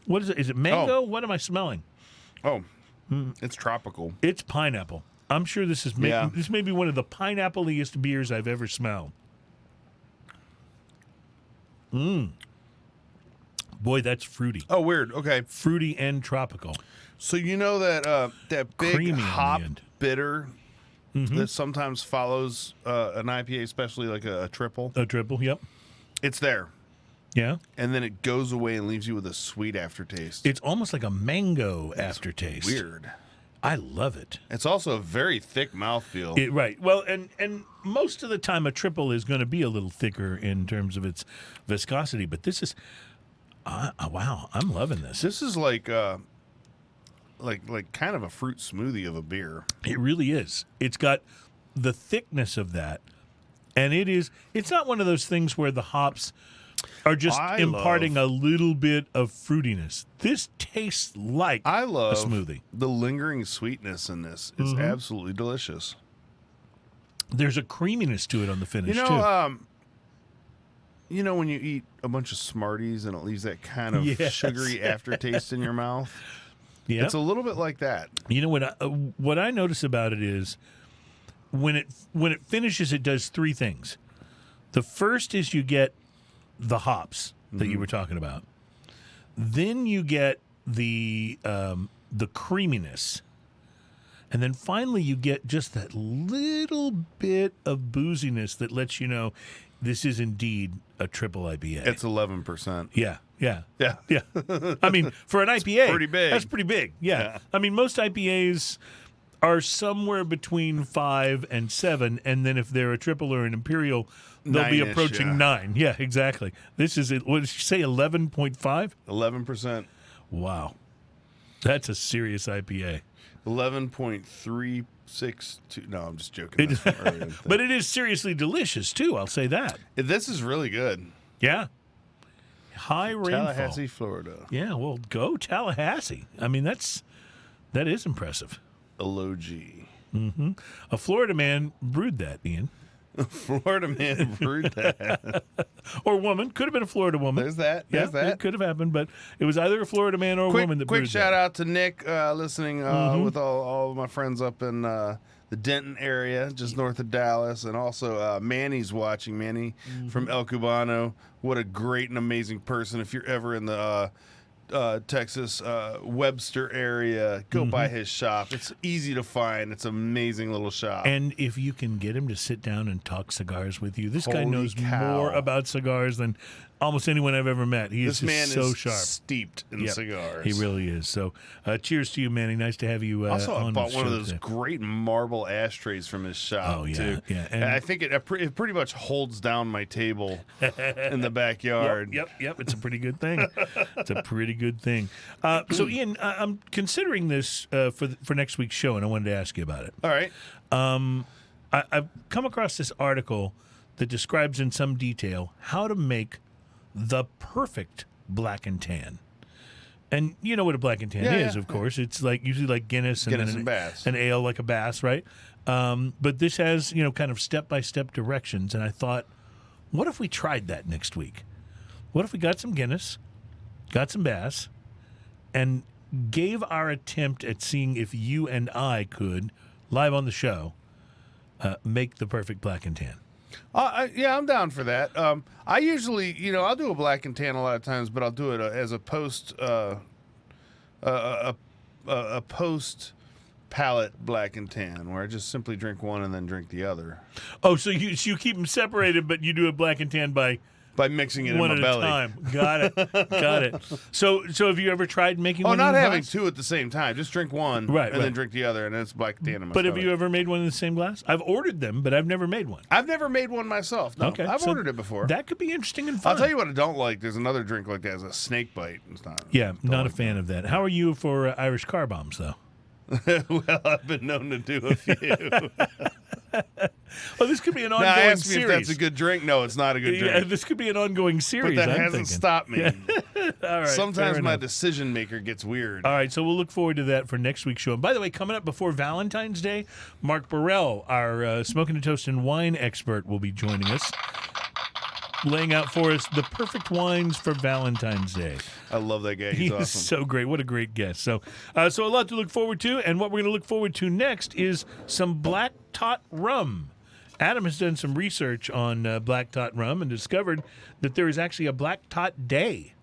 What is it? Is it mango? What am I smelling? Oh, it's tropical. It's pineapple. I'm sure this is this may be one of the pineapple-iest beers I've ever smelled. Boy, that's fruity. Oh, weird. Okay. Fruity and tropical. So that big Creamy on the hop end. bitter that sometimes follows an IPA, especially like a triple. A triple, yep. It's there. Yeah. And then it goes away and leaves you with a sweet aftertaste. It's almost like a mango aftertaste. Weird. I love it. It's also a very thick mouthfeel. Right. Well, and most of the time a triple is going to be a little thicker in terms of its viscosity, but this is wow, I'm loving this. This is like kind of a fruit smoothie of a beer. It really is. It's got the thickness of that, and it's not one of those things where the hops are just imparting a little bit of fruitiness. This tastes like I love a smoothie. The lingering sweetness in this is absolutely delicious. There's a creaminess to it on the finish too. When you eat a bunch of Smarties and it leaves that kind of sugary aftertaste in your mouth. Yeah, it's a little bit like that. You know what I notice about it is when it finishes, it does three things. The first is you get the hops that you were talking about. Then you get the creaminess. And then finally you get just that little bit of booziness that lets you know this is indeed a triple IPA. It's 11%. Yeah. Yeah. I mean, for an IPA, pretty big. That's pretty big. Yeah. I mean, most IPAs are somewhere between 5 and 7, and then if they're a triple or an imperial, they'll be 9-ish, approaching 9. Yeah, exactly. This is what did you say? 11.5? 11%. Wow, that's a serious IPA. 11.362. No, I'm just joking. That's from earlier. But it is seriously delicious too. I'll say that. This is really good. Yeah. High Rainfall. Tallahassee, Florida. Yeah, well, go Tallahassee. I mean, that is impressive. Ology. A Florida man brewed that, Ian. Florida man brewed that. Or woman. Could have been a Florida woman. There's that. Yeah, There's that. it could have happened, but it was either a Florida man or a woman that Quick brewed shout that. out to Nick listening with all of my friends up in the Denton area, just north of Dallas, and also Manny's watching. Manny from El Cubano. What a great and amazing person. If you're ever in the Texas Webster area, go by his shop. It's easy to find. It's an amazing little shop. And if you can get him to sit down and talk cigars with you, this guy Holy knows cow. more about cigars than almost anyone I've ever met. He is This man just so is sharp. steeped in Yep. cigars. He really is. So, cheers to you, Manny. Nice to have you. Also, I on bought the one of show those today. great marble ashtrays from his shop, Oh, yeah, too. yeah. And I think it pretty much holds down my table in the backyard. Yep. It's a pretty good thing. It's a pretty good thing. So, Ian, I'm considering this for next week's show, and I wanted to ask you about it. All right. I've come across this article that describes in some detail how to make the perfect black and tan. And you know what a black and tan is, of course. It's like usually like Guinness and, Guinness then and Bass. an ale like a Bass, right? But this has, kind of step-by-step directions. And I thought, what if we tried that next week? What if we got some Guinness, got some Bass, and gave our attempt at seeing if you and I could, live on the show, make the perfect black and tan? Yeah, I'm down for that. I usually, I'll do a black and tan a lot of times, but I'll do it as a post palate black and tan, where I just simply drink one and then drink the other Oh, so you keep them separated, but you do a black and tan by by mixing it one in at my a belly. time. Got it. So have you ever tried making Oh, one? not in the having glass? two at the same time. Just drink one Right, and right. then drink the other, and it's black and tan in my But have stomach. you ever made one in the same glass? I've ordered them, but I've never made one. I've never made one myself. No, Okay, I've so ordered it before. That could be interesting and fun. I'll tell you what I don't like. There's another drink like that. It's a snake bite. It's not. Yeah, not a like fan of that. How are you for Irish car bombs, though? Well, I've been known to do a few. Well, this could be an Now, ongoing ask me series. if that's a good drink. No, it's not a good Yeah, drink. this could be an ongoing But series. that I'm hasn't thinking. stopped me. All right. fair Sometimes my enough. decision maker gets weird. All right, so we'll look forward to that for next week's show. And by the way, coming up before Valentine's Day, Mark Burrell, our Smoking and Toast and wine expert, will be joining us, laying out for us the perfect wines for Valentine's Day. I love that guy. He's He's awesome. so great. What a great guest. So a lot to look forward to. And what we're going to look forward to next is some Black Tot Rum. Adam has done some research on Black Tot Rum and discovered that there is actually a Black Tot Day.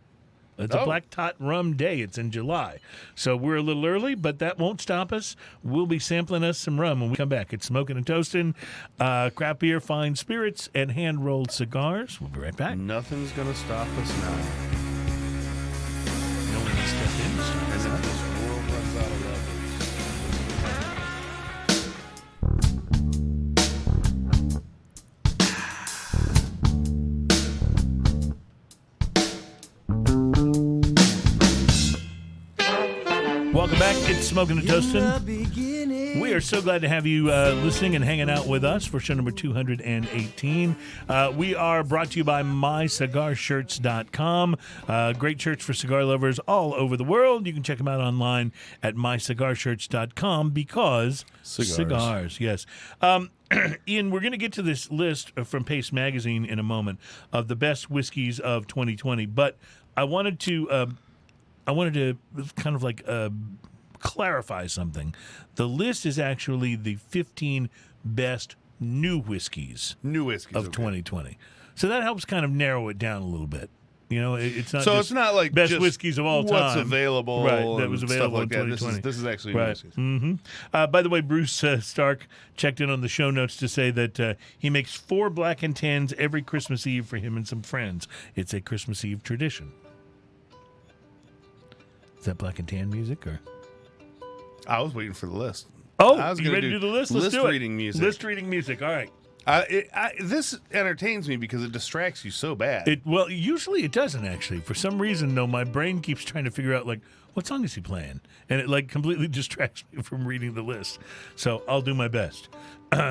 It's a Black Tot Rum Day. It's in July. So we're a little early, but that won't stop us. We'll be sampling us some rum when we come back. It's Smoking and Toasting, craft beer, fine spirits, and hand-rolled cigars. We'll be right back. Nothing's going to stop us now. No one can step in. And if this world runs out of Welcome back. It's Smoking and Toasting. We are so glad to have you listening and hanging out with us for show number 218. We are brought to you by MyCigarShirts.com. Great shirts for cigar lovers all over the world. You can check them out online at MyCigarShirts.com because cigars, yes. Ian, we're going to get to this list from Paste Magazine in a moment of the best whiskeys of 2020, but I wanted to kind of like clarify something. The list is actually the 15 best new whiskeys Whiskeys of 2020. So that helps kind of narrow it down a little bit. It's not So just it's not like best just whiskeys of all what's time. available, Right, that and was stuff available like in that. 2020. This is actually Right. whiskeys. By the way, Bruce Stark checked in on the show notes to say that he makes 4 black and tans every Christmas Eve for him and some friends. It's a Christmas Eve tradition. Is that black and tan music or? I was waiting for the list. Oh, I was you gonna ready to do the list? Let's list do it. reading music. List reading music. All right. This entertains me because it distracts you so bad. Well, usually it doesn't actually. For some reason, though, my brain keeps trying to figure out, like, what song is he playing? And it, like, completely distracts me from reading the list. So I'll do my best.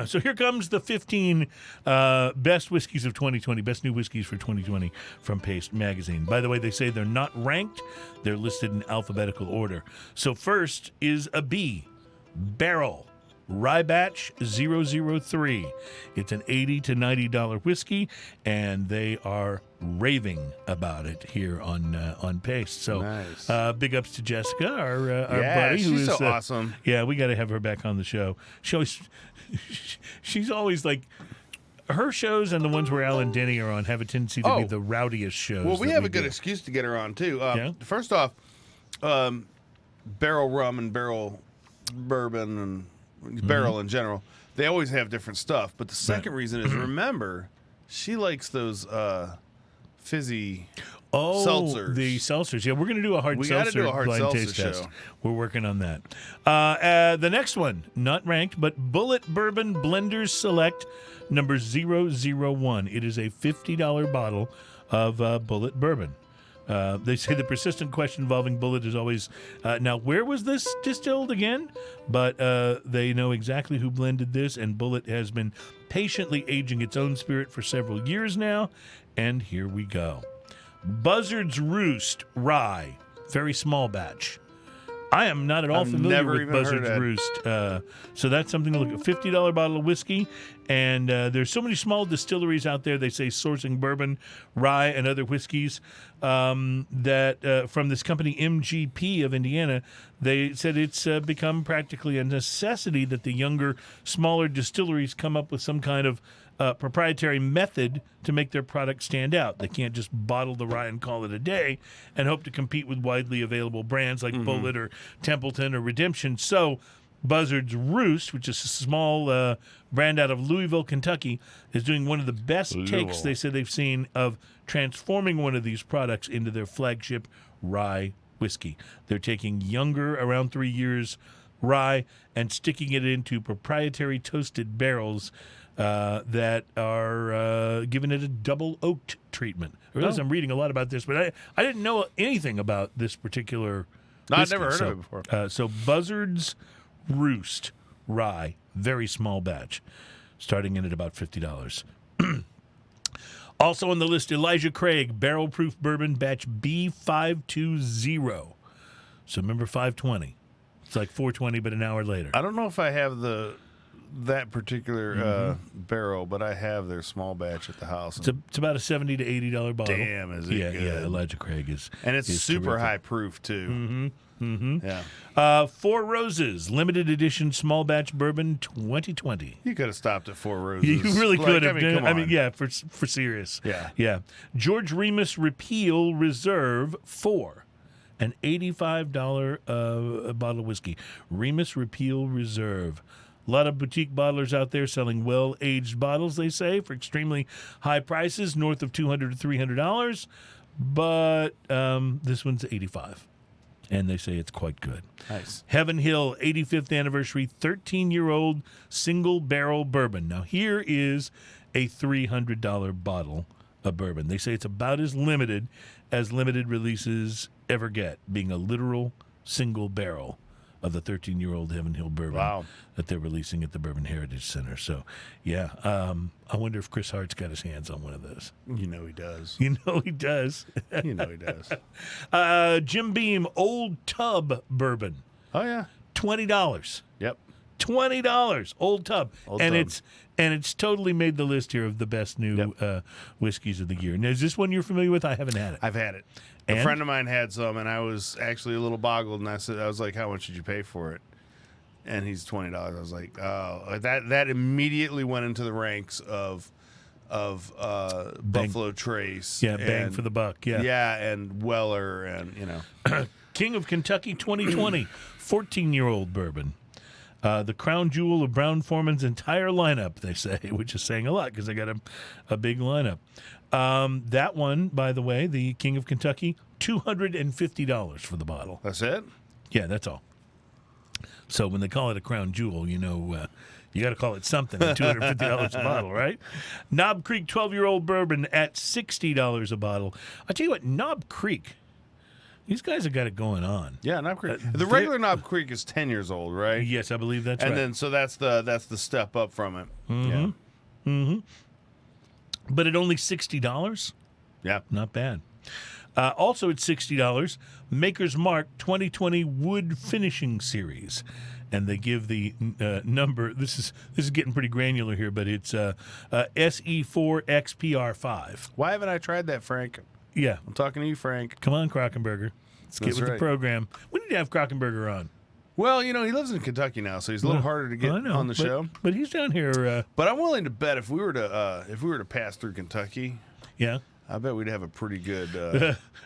So here comes the 15 best whiskeys of 2020, best new whiskeys for 2020 from Paste Magazine. By the way, they say they're not ranked. They're listed in alphabetical order. So first is a B, Barrel. Rye Batch 003. It's an $80 to $90 whiskey, and they are raving about it here on Paste. So, Nice. big ups to Jessica, our Yeah, buddy, who she's is so awesome. Yeah, we got to have her back on the show. She's always like. Her shows and the ones where Al and Denny are on have a tendency to be the rowdiest shows. Well, we have a good do. excuse to get her on, too. Yeah? First off, barrel rum and barrel bourbon and barrel in general, they always have different stuff. But the second reason is, remember, she likes those fizzy seltzers. The seltzers. Yeah, we're going to do a hard We gotta seltzer do a hard blind seltzer taste test. show. We're working on that. The next one, not ranked, but Bullet Bourbon Blenders Select number 001. It is a $50 bottle of Bullet Bourbon. They say the persistent question involving Bullet is always, now, where was this distilled again? But they know exactly who blended this, and Bullet has been patiently aging its own spirit for several years now. And here we go. Buzzard's Roost Rye, very small batch. I am not at all familiar with Buzzard's Roost. So that's something to look at. $50 bottle of whiskey. And there's so many small distilleries out there, they say, sourcing bourbon, rye, and other whiskeys that from this company MGP of Indiana, they said it's become practically a necessity that the younger, smaller distilleries come up with some kind of proprietary method to make their product stand out. They can't just bottle the rye and call it a day and hope to compete with widely available brands like Bullet or Templeton or Redemption. So Buzzard's Roost, which is a small brand out of Louisville, Kentucky, is doing one of the best takes they said they've seen of transforming one of these products into their flagship rye whiskey. They're taking younger, around 3 years, rye and sticking it into proprietary toasted barrels that are giving it a double oaked treatment. I realize I'm reading a lot about this, but I didn't know anything about this particular No, I've whiskey. never heard of it before. So Buzzard's Roost Rye, very small batch, starting in at about $50. Also on the list, Elijah Craig, Barrel Proof Bourbon, batch B520. So remember 520. It's like 420, but an hour later. I don't know if I have that particular barrel, but I have their small batch at the house. It's about a $70 to $80 bottle. Damn, is it good? Yeah, Elijah Craig is. And it's is super terrific. high proof, too. Yeah. Four Roses, limited edition small batch bourbon 2020. You could have stopped at Four Roses. You really could have. Come on. yeah, for serious. Yeah. George Remus Repeal Reserve 4, an $85 bottle of whiskey. Remus Repeal Reserve. A lot of boutique bottlers out there selling well-aged bottles, they say, for extremely high prices, north of $200 to $300. But this one's $85, and they say it's quite good. Nice. Heaven Hill 85th anniversary 13-year-old single barrel bourbon. Now here is a $300 bottle of bourbon. They say it's about as limited releases ever get, being a literal single barrel of the 13-year-old Heaven Hill bourbon that they're releasing at the Bourbon Heritage Center. So, yeah, I wonder if Chris Hart's got his hands on one of those. You know he does. You know he does. You know he does. Jim Beam Old Tub Bourbon. Oh, yeah. $20. Yep. $20, Old Tub. Old and Tub. It's totally made the list here of the best new whiskeys of the year. Now, is this one you're familiar with? I haven't had it. I've had it. And? A friend of mine had some, and I was actually a little boggled, and I was like, how much did you pay for it? And he's $20. I was like, oh, that immediately went into the ranks of Buffalo Trace. Yeah, bang for the buck. Yeah. Yeah, and Weller, and, you know. King of Kentucky 2020, 14-year-old bourbon. The crown jewel of Brown-Forman's entire lineup, they say, which is saying a lot because they got a big lineup. That one, by the way, the King of Kentucky, $250 for the bottle. That's it? Yeah, that's all. So when they call it a crown jewel, you know, you got to call it something at $250 a bottle, right? Knob Creek 12-year-old bourbon at $60 a bottle. I tell you what, Knob Creek, these guys have got it going on. Yeah, Knob Creek. The regular Knob Creek is 10 years old, right? Yes, I believe that's right. And then so that's the step up from it. Mm-hmm. Yeah. But at only $60? Yeah. Not bad. Also at $60, Maker's Mark 2020 Wood Finishing Series. and they give the number. This is getting pretty granular here, but it's SE4XPR5. Why haven't I tried that, Frank? Yeah, I'm talking to you, Frank. come on, Krockenberger. Let's get That's with the right. program. We need to have Krockenberger on. Well, he lives in Kentucky now, so he's a little harder to get I know, on the show. but he's down here. But I'm willing to bet if we were to pass through Kentucky, Yeah. I bet we'd have a pretty good.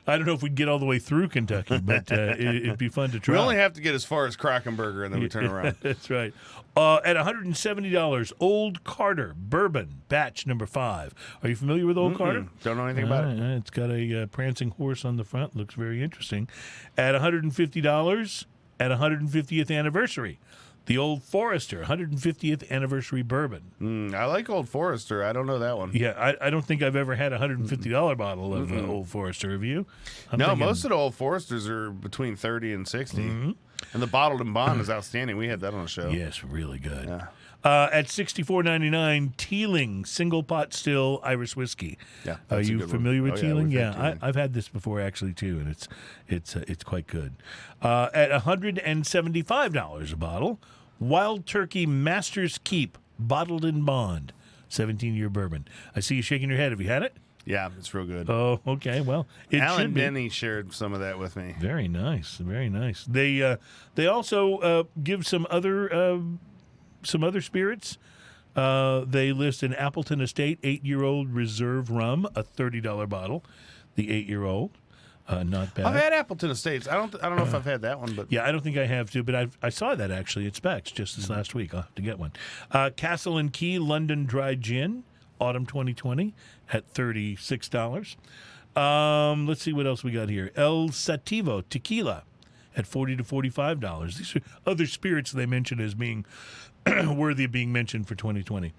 I don't know if we'd get all the way through Kentucky, but it'd be fun to try. We only have to get as far as Krockenberger, and then we turn around. That's right. At $170, Old Carter Bourbon Batch number 5. Are you familiar with Old Carter? Don't know anything about it. It's got a prancing horse on the front. Looks very interesting. At $150, at 150th anniversary, the Old Forester 150th anniversary bourbon. I like Old Forester. I don't know that one. Yeah, I don't think I've ever had a $150 bottle of Old Forester. Have you? I'm No, thinking- most of the Old Foresters are between 30 and 60. And the Bottled and Bond is outstanding. We had that on the show. Yes, really good. Yeah. At $64.99, Teeling single pot still Irish whiskey. Yeah, Are that's a you good one. familiar with Oh, yeah, Teeling? we've had Teeling. I've had this before actually too, and it's quite good. At $175 a bottle, Wild Turkey Master's Keep bottled in bond, 17-year bourbon. I see you shaking your head. Have you had it? Yeah, it's real good. Oh, okay. Well, it Alan should be. Denny shared some of that with me. Very nice, very nice. They also give some other spirits. They list an Appleton Estate 8-year-old reserve rum, a $30 bottle. The 8-year-old, not bad. I've had Appleton Estates. I don't know if I've had that one, but Yeah, I don't think I have too, but I saw that actually at Specs just this last week. I'll have to get one. Castle and Key London Dry Gin, autumn 2020, at $36. Let's see what else we got here. El Sativo Tequila at $40 to $45. These are other spirits they mention as being worthy of being mentioned for 2020.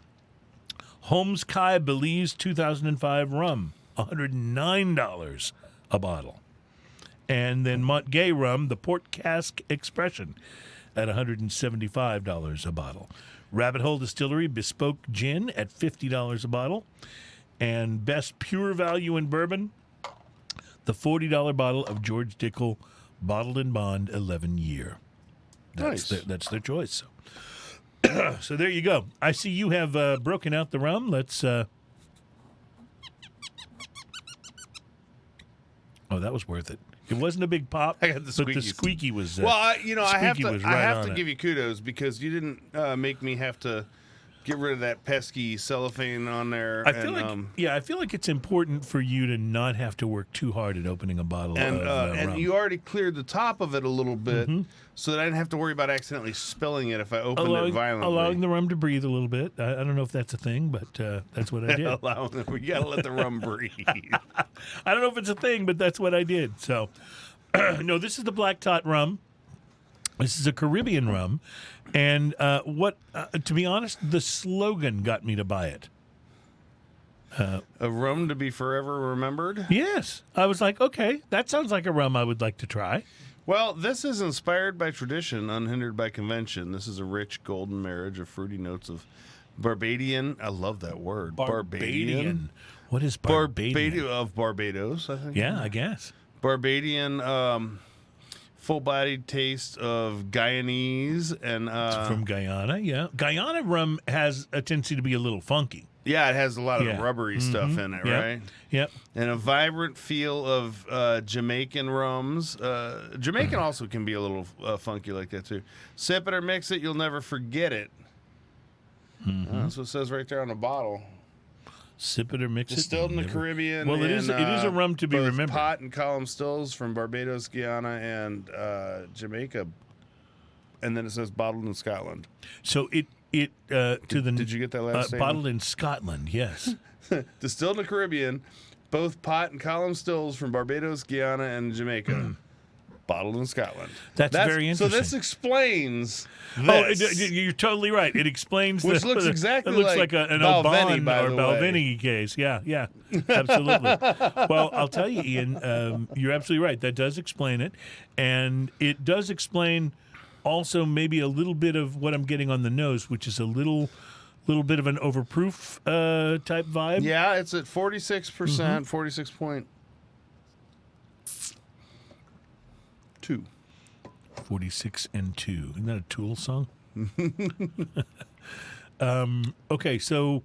Holmes Kai Belize 2005 Rum, $109 a bottle. And then Montgay Rum, the Port Cask Expression, at $175 a bottle. Rabbit Hole Distillery Bespoke Gin at $50 a bottle. And best pure value in bourbon, the $40 bottle of George Dickel Bottled in Bond 11-year. Nice. That's their choice. So there you go. I see you have broken out the rum. Let's... Oh, that was worth it. It wasn't a big pop, I got the but the squeakies. squeaky was... well, I have squeaky to was I right have on to it. give you kudos because you didn't make me have to get rid of that pesky cellophane on there. I feel like it's important for you to not have to work too hard at opening a bottle and of and rum. you already cleared the top of it a little bit, so that I didn't have to worry about accidentally spilling it if I opened it violently. allowing the rum to breathe a little bit. I don't know if that's a thing, but that's what I did. We gotta let the rum breathe. I don't know if it's a thing, but that's what I did. So, no, this is the Blacktop Rum. This is a Caribbean rum, and to be honest, the slogan got me to buy it. A rum to be forever remembered. Yes, I was like, okay, that sounds like a rum I would like to try. Well, this is inspired by tradition, unhindered by convention. This is a rich golden marriage of fruity notes of Barbadian. I love that word. Barbadian. What is Barbadian? Of Barbados, I think. Yeah, I guess. Barbadian, full-bodied taste of Guyanese and From Guyana, yeah. Guyana rum has a tendency to be a little funky. yeah, it has a lot of Yeah. rubbery stuff in it, Yep. right? Yep. And a vibrant feel of Jamaican rums. Jamaican also can be a little funky like that too. Sip it or mix it, you'll never forget it. That's what it says right there on the bottle. Sip it or mix Distilled it. in the Caribbean. Well, it is a rum to be both remembered. Pot and column stills from Barbados, Guyana, and Jamaica. And then it says bottled in Scotland. So it to the Did you get that last statement? bottled in Scotland? Yes. Distilled in the Caribbean, both pot and column stills from Barbados, Guyana, and Jamaica. Bottled in Scotland. That's very So interesting. this explains Oh, this. you're totally right. It explains Which looks exactly it looks like an Balvenie, Oban by or the way. Balvenie case. Yeah, absolutely. Well, I'll tell you, Ian, you're absolutely right. That does explain it, and it does explain also maybe a little bit of what I'm getting on the nose, which is a little bit of an overproof type vibe. Yeah, it's at 46%, 46.2. 46 and 2. Isn't that a Tool song? Okay, so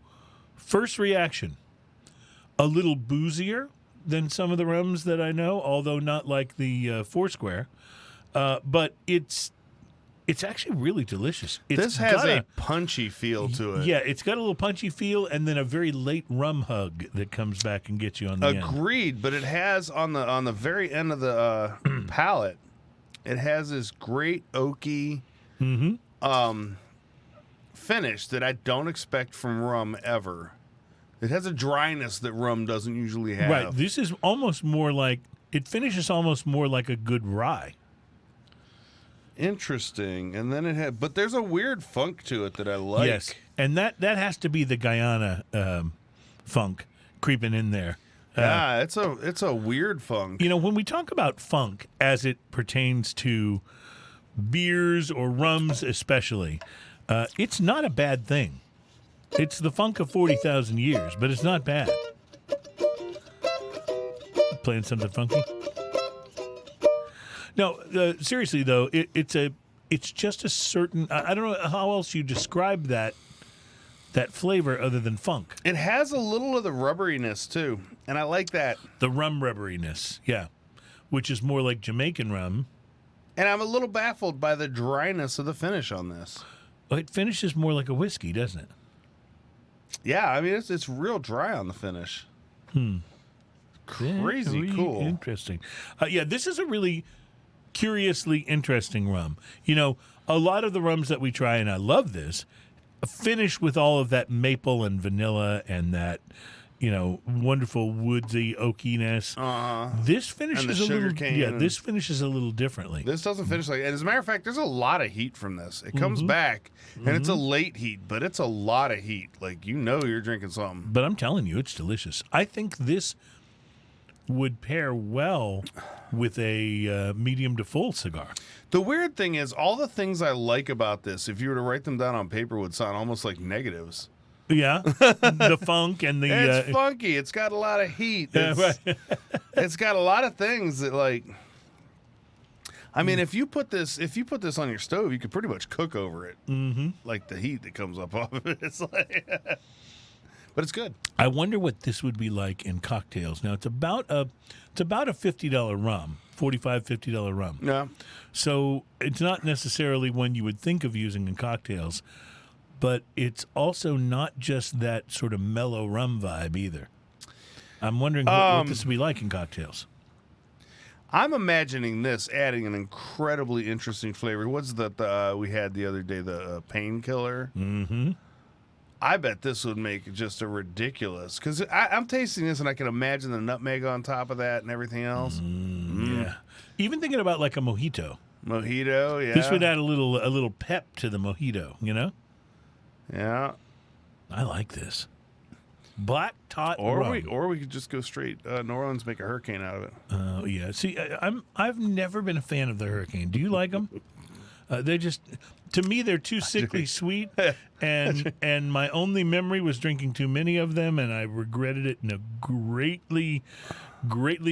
first reaction. A little boozier than some of the rums that I know, although not like the Foursquare. But it's actually really delicious. This has a punchy feel to it. Yeah, it's got a little punchy feel, and then a very late rum hug that comes back and gets you on the end. Agreed, but it has on the very end of the palate, it has this great oaky finish that I don't expect from rum ever. It has a dryness that rum doesn't usually have. Right. This is almost more like, it finishes almost more like a good rye. Interesting. And then it had, but there's a weird funk to it that I like. Yes. And that has to be the Guyana funk creeping in there. Yeah, it's a weird funk. You know, when we talk about funk as it pertains to beers or rums especially, it's not a bad thing. It's the funk of 40,000 years, but it's not bad. Playing something funky? No, seriously though, it's just a certain. I don't know how else you describe that flavor other than funk. It has a little of the rubberiness too, and I like that. The rum rubberiness, yeah, which is more like Jamaican rum. And I'm a little baffled by the dryness of the finish on this. Well, it finishes more like a whiskey, doesn't it? Yeah, I mean it's real dry on the finish. Crazy Very cool. Interesting. Yeah, this is a really curiously interesting rum. You know, a lot of the rums that we try, and I love this, finish with all of that maple and vanilla and that, you know, wonderful woodsy oakiness. This finishes a little, this finishes a little differently. This doesn't finish like. And as a matter of fact, there's a lot of heat from this. It comes back, and it's a late heat, but it's a lot of heat. Like you know, you're drinking something. But I'm telling you, it's delicious. I think this would pair well with a medium to full cigar. The weird thing is, all the things I like about this, if you were to write them down on paper, would sound almost like negatives. Yeah, the funk and the it's funky. It's got a lot of heat. It's got a lot of things that like. I mean, if you put this on your stove, you could pretty much cook over it. Like the heat that comes up off of it. It's like, but it's good. I wonder what this would be like in cocktails. Now it's about a $50 rum, $50 rum. Yeah. So it's not necessarily one you would think of using in cocktails. But it's also not just that sort of mellow rum vibe either. I'm wondering what this would be like in cocktails. I'm imagining this adding an incredibly interesting flavor. What's that we had the other day, the painkiller? I bet this would make just a ridiculous, because I'm tasting this and I can imagine the nutmeg on top of that and everything else. Yeah. Even thinking about like a mojito. Mojito, yeah. This would add a little pep to the mojito, you know? Yeah. I like this. Black Tot Rum. Rum. We could just go straight New Orleans, make a hurricane out of it. Yeah. See, I've never been a fan of the hurricane. Do you like them? They just, to me, they're too sickly sweet, and my only memory was drinking too many of them, and I regretted it in a greatly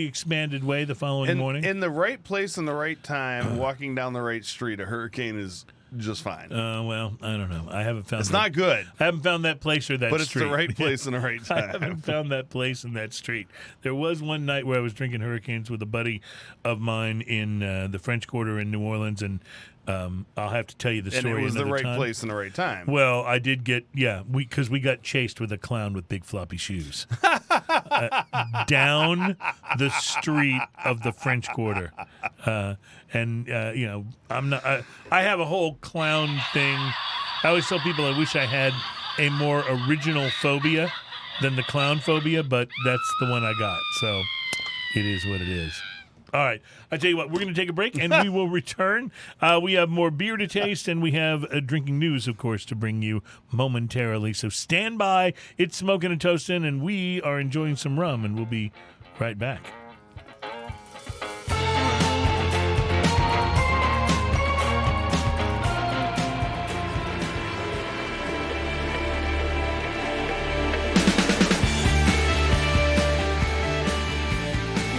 expanded way the following morning. In the right place and the right time, walking down the right street, a hurricane is just fine. Well, I don't know. I haven't found. It's not good. I haven't found that place or that but street. But it's the right place and the right time. I haven't found that place and that street. There was one night where I was drinking hurricanes with a buddy of mine in the French Quarter in New Orleans, and I'll have to tell you the story. And it was the right time. place and the right time. Well, I did get, because we got chased with a clown with big floppy shoes down the street of the French Quarter. I'm not. I have a whole clown thing. I always tell people I wish I had a more original phobia than the clown phobia, but that's the one I got. So it is what it is. All right. I tell you what, we're going to take a break, and we will return. We have more beer to taste, and we have drinking news, of course, to bring you momentarily. So stand by. It's Smoking and Toasting, and we are enjoying some rum, and we'll be right back.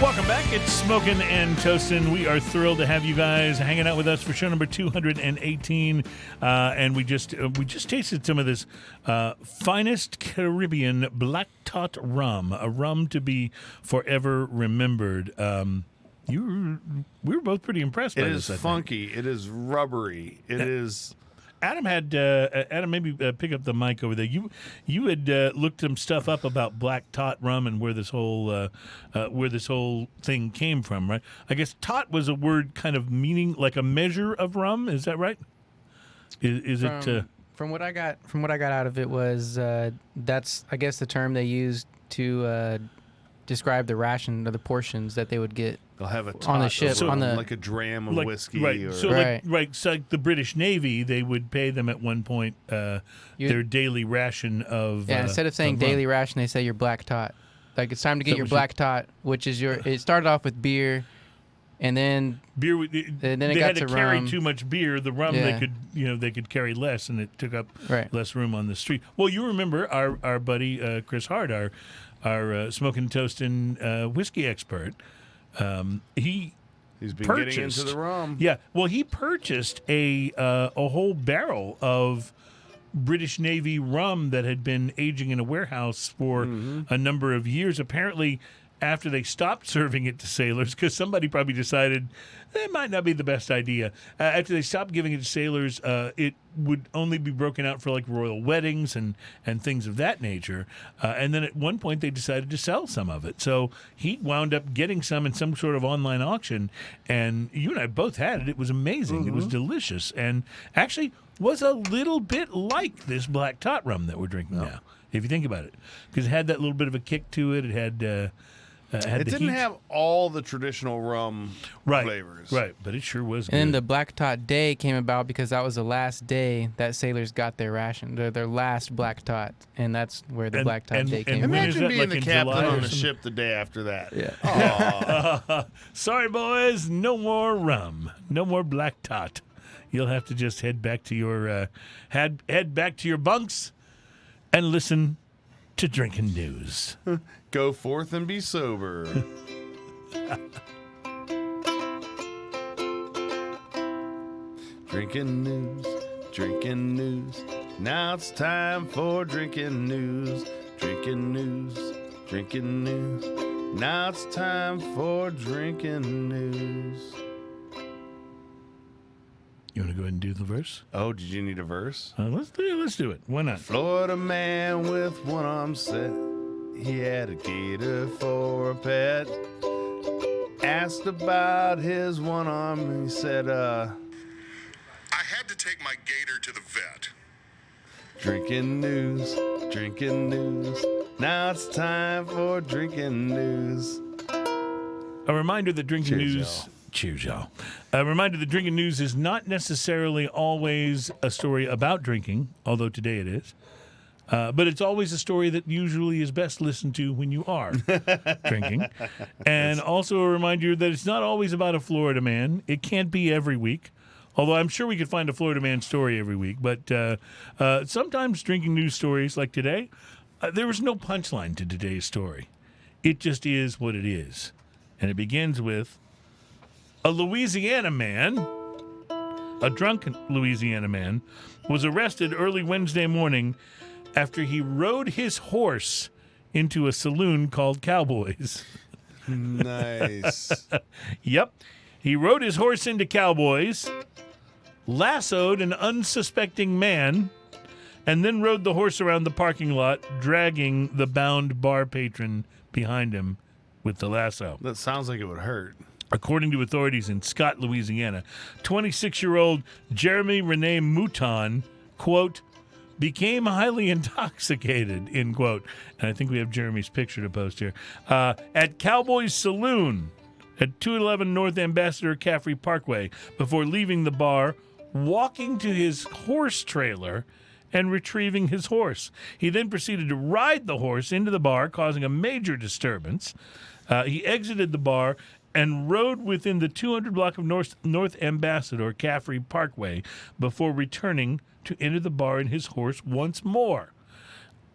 Welcome back. It's Smoking and Toasting. We are thrilled to have you guys hanging out with us for show number 218, and we just tasted some of this finest Caribbean Black Tot Rum, a rum to be forever remembered. We were both pretty impressed by this. It is funky. It is rubbery. It is. Adam had Adam, maybe pick up the mic over there. You had looked some stuff up about Black Tot Rum and where this whole thing came from, right? I guess tot was a word kind of meaning like a measure of rum. Is that right? From what I got out of it was that's I guess the term they used to describe the ration or the portions that they would get. They'll have a tot on the ship, of rum, on the like a dram of whiskey. Right. Or, So like the British Navy, they would pay them at one point their daily ration of instead of saying daily ration, they say your black tot. Like it's time to get your black tot, which is it started off with beer, and then beer. Then they it got had to to carry rum. too much beer. The rum they could carry less, and it took up less room on the street. Well, you remember our buddy Chris Hart, our smoking toasting whiskey expert. He's been purchased, getting into the rum. Yeah, well, he purchased a whole barrel of British Navy rum that had been aging in a warehouse for a number of years. Apparently, after they stopped serving it to sailors, because somebody probably decided it might not be the best idea. After they stopped giving it to sailors, it would only be broken out for like royal weddings and things of that nature. And then at one point they decided to sell some of it. So he wound up getting some in some sort of online auction. And you and I both had it. It was amazing. It was delicious. And actually was a little bit like this Black Tot Rum that we're drinking now, if you think about it. Because it had that little bit of a kick to it. It had... it didn't have all the traditional rum flavors. Right, but it sure was good. And then the Black Tot Day came about because that was the last day that sailors got their ration, their last Black Tot, and that's where the Black Tot Day came from. Imagine being like the in captain July on or the something? ship the day after that. Yeah. Sorry, boys, no more rum, no more Black Tot. You'll have to just head back to your head back to your bunks and listen to Drinking News. Go forth and be sober. Drinking news, drinking news. Now it's time for drinking news, drinking news, drinking news. Now it's time for drinking news. You want to go ahead and do the verse? Oh, did you need a verse? Let's do it. Why not? Florida man with one arm set. He had a gator for a pet. Asked about his one arm, and he said, I had to take my gator to the vet. drinking news, drinking news. Now it's time for drinking news. A reminder that drinking Cheers, news. y'all. Cheers, y'all. A reminder that drinking news is not necessarily always a story about drinking, although today it is. But it's always a story that usually is best listened to when you are drinking. And also a reminder that it's not always about a Florida man. It can't be every week, although I'm sure we could find a Florida man story every week. But sometimes drinking news stories like today, there was no punchline to today's story. It just is what it is. And it begins with a Louisiana man, a drunken Louisiana man, was arrested early Wednesday morning after he rode his horse into a saloon called Cowboys. Nice. Yep. He rode his horse into Cowboys, lassoed an unsuspecting man, and then rode the horse around the parking lot, dragging the bound bar patron behind him with the lasso. That sounds like it would hurt. According to authorities in Scott, Louisiana, 26-year-old Jeremy Rene Mouton, quote, became highly intoxicated, end quote. And I think we have Jeremy's picture to post here. At Cowboys Saloon at 211 North Ambassador Caffrey Parkway before leaving the bar, walking to his horse trailer and retrieving his horse. He then proceeded to ride the horse into the bar, causing a major disturbance. He exited the bar and rode within the 200 block of North Ambassador Caffrey Parkway before returning to enter the bar in his horse once more.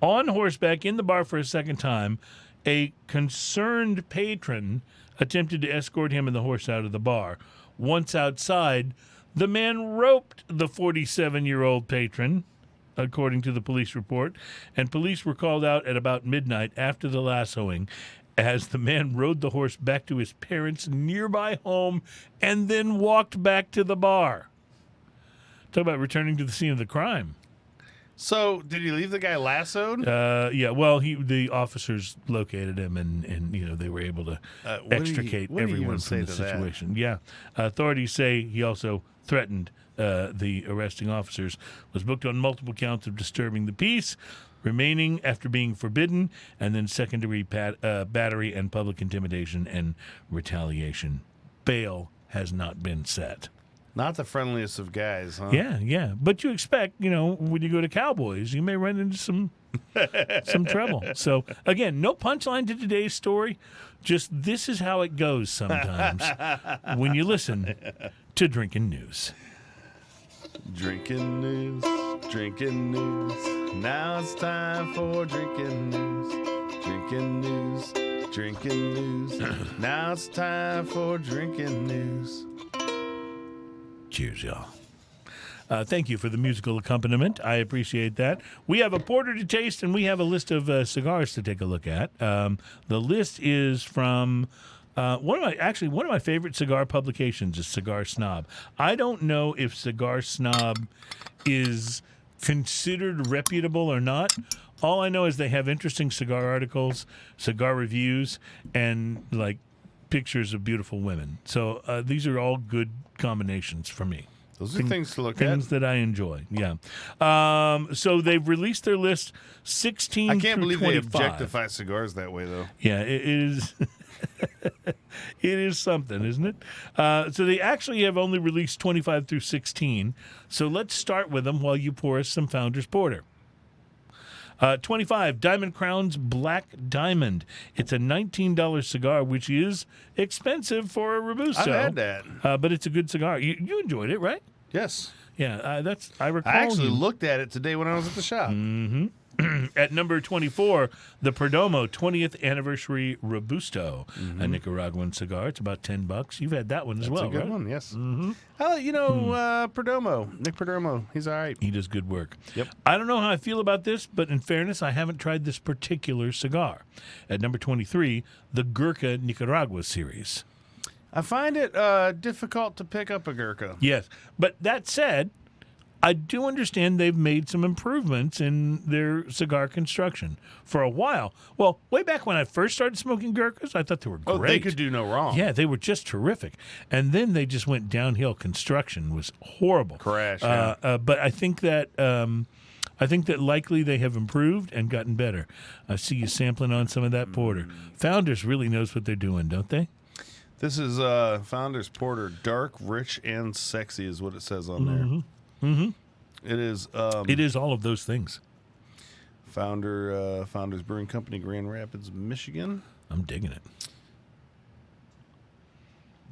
On horseback in the bar for a second time, A concerned patron attempted to escort him and the horse out of the bar. Once outside, the man roped the 47-year-old patron, according to the police report, and police were called out at about midnight after the lassoing as the man rode the horse back to his parents' nearby home and then walked back to the bar. Talk about returning to the scene of the crime. So, did he leave the guy lassoed? Yeah, well, the officers located him, and they were able to extricate everyone from the situation. Yeah, authorities say he also threatened the arresting officers, was booked on multiple counts of disturbing the peace, remaining after being forbidden, and then secondary battery and public intimidation and retaliation. Bail has not been set. Not the friendliest of guys, huh? Yeah. But you expect, when you go to Cowboys, you may run into some trouble. So, again, no punchline to today's story. Just this is how it goes sometimes when you listen to Drinking News. Drinking news. Now it's time for drinking news. Drinking news. Now it's time for drinking news. Cheers, y'all. Thank you for the musical accompaniment. I appreciate that. We have a porter to taste, and we have a list of cigars to take a look at. The list is from one of my favorite cigar publications is Cigar Snob. I don't know if Cigar Snob is considered reputable or not. All I know is they have interesting cigar articles, cigar reviews, and pictures of beautiful women. So these are all good combinations for me. Those are things to look at. Things that I enjoy, yeah. So they've released their list 16 I can't through believe 25. they objectify cigars that way, though. Yeah, it is. It is something, isn't it? So they actually have only released 25 through 16. So let's start with them while you pour us some Founders Porter. 25, Diamond Crown's Black Diamond. It's a $19 cigar, which is expensive for a Robusto. I've had that. But it's a good cigar. You enjoyed it, right? Yes. Yeah, I recall. I actually you. looked at it today when I was at the shop. Mm-hmm. At number 24, the Perdomo 20th Anniversary Robusto, a Nicaraguan cigar. It's about $10. You've had that one as well, That's a good right? one, yes. Mm-hmm. Perdomo, Nick Perdomo, he's all right. He does good work. Yep. I don't know how I feel about this, but in fairness, I haven't tried this particular cigar. At number 23, the Gurkha Nicaragua series. I find it difficult to pick up a Gurkha. Yes, but that said, I do understand they've made some improvements in their cigar construction for a while. Well, way back when I first started smoking Gurkhas, I thought they were great. Oh, they could do no wrong. Yeah, they were just terrific. And then they just went downhill. Construction was horrible. Crash, yeah. But I think that likely they have improved and gotten better. I see you sampling on some of that porter. Founders really knows what they're doing, don't they? This is Founders Porter, dark, rich, and sexy is what it says on there. Mm-hmm. It is. It is all of those things. Founders Brewing Company, Grand Rapids, Michigan. I'm digging it.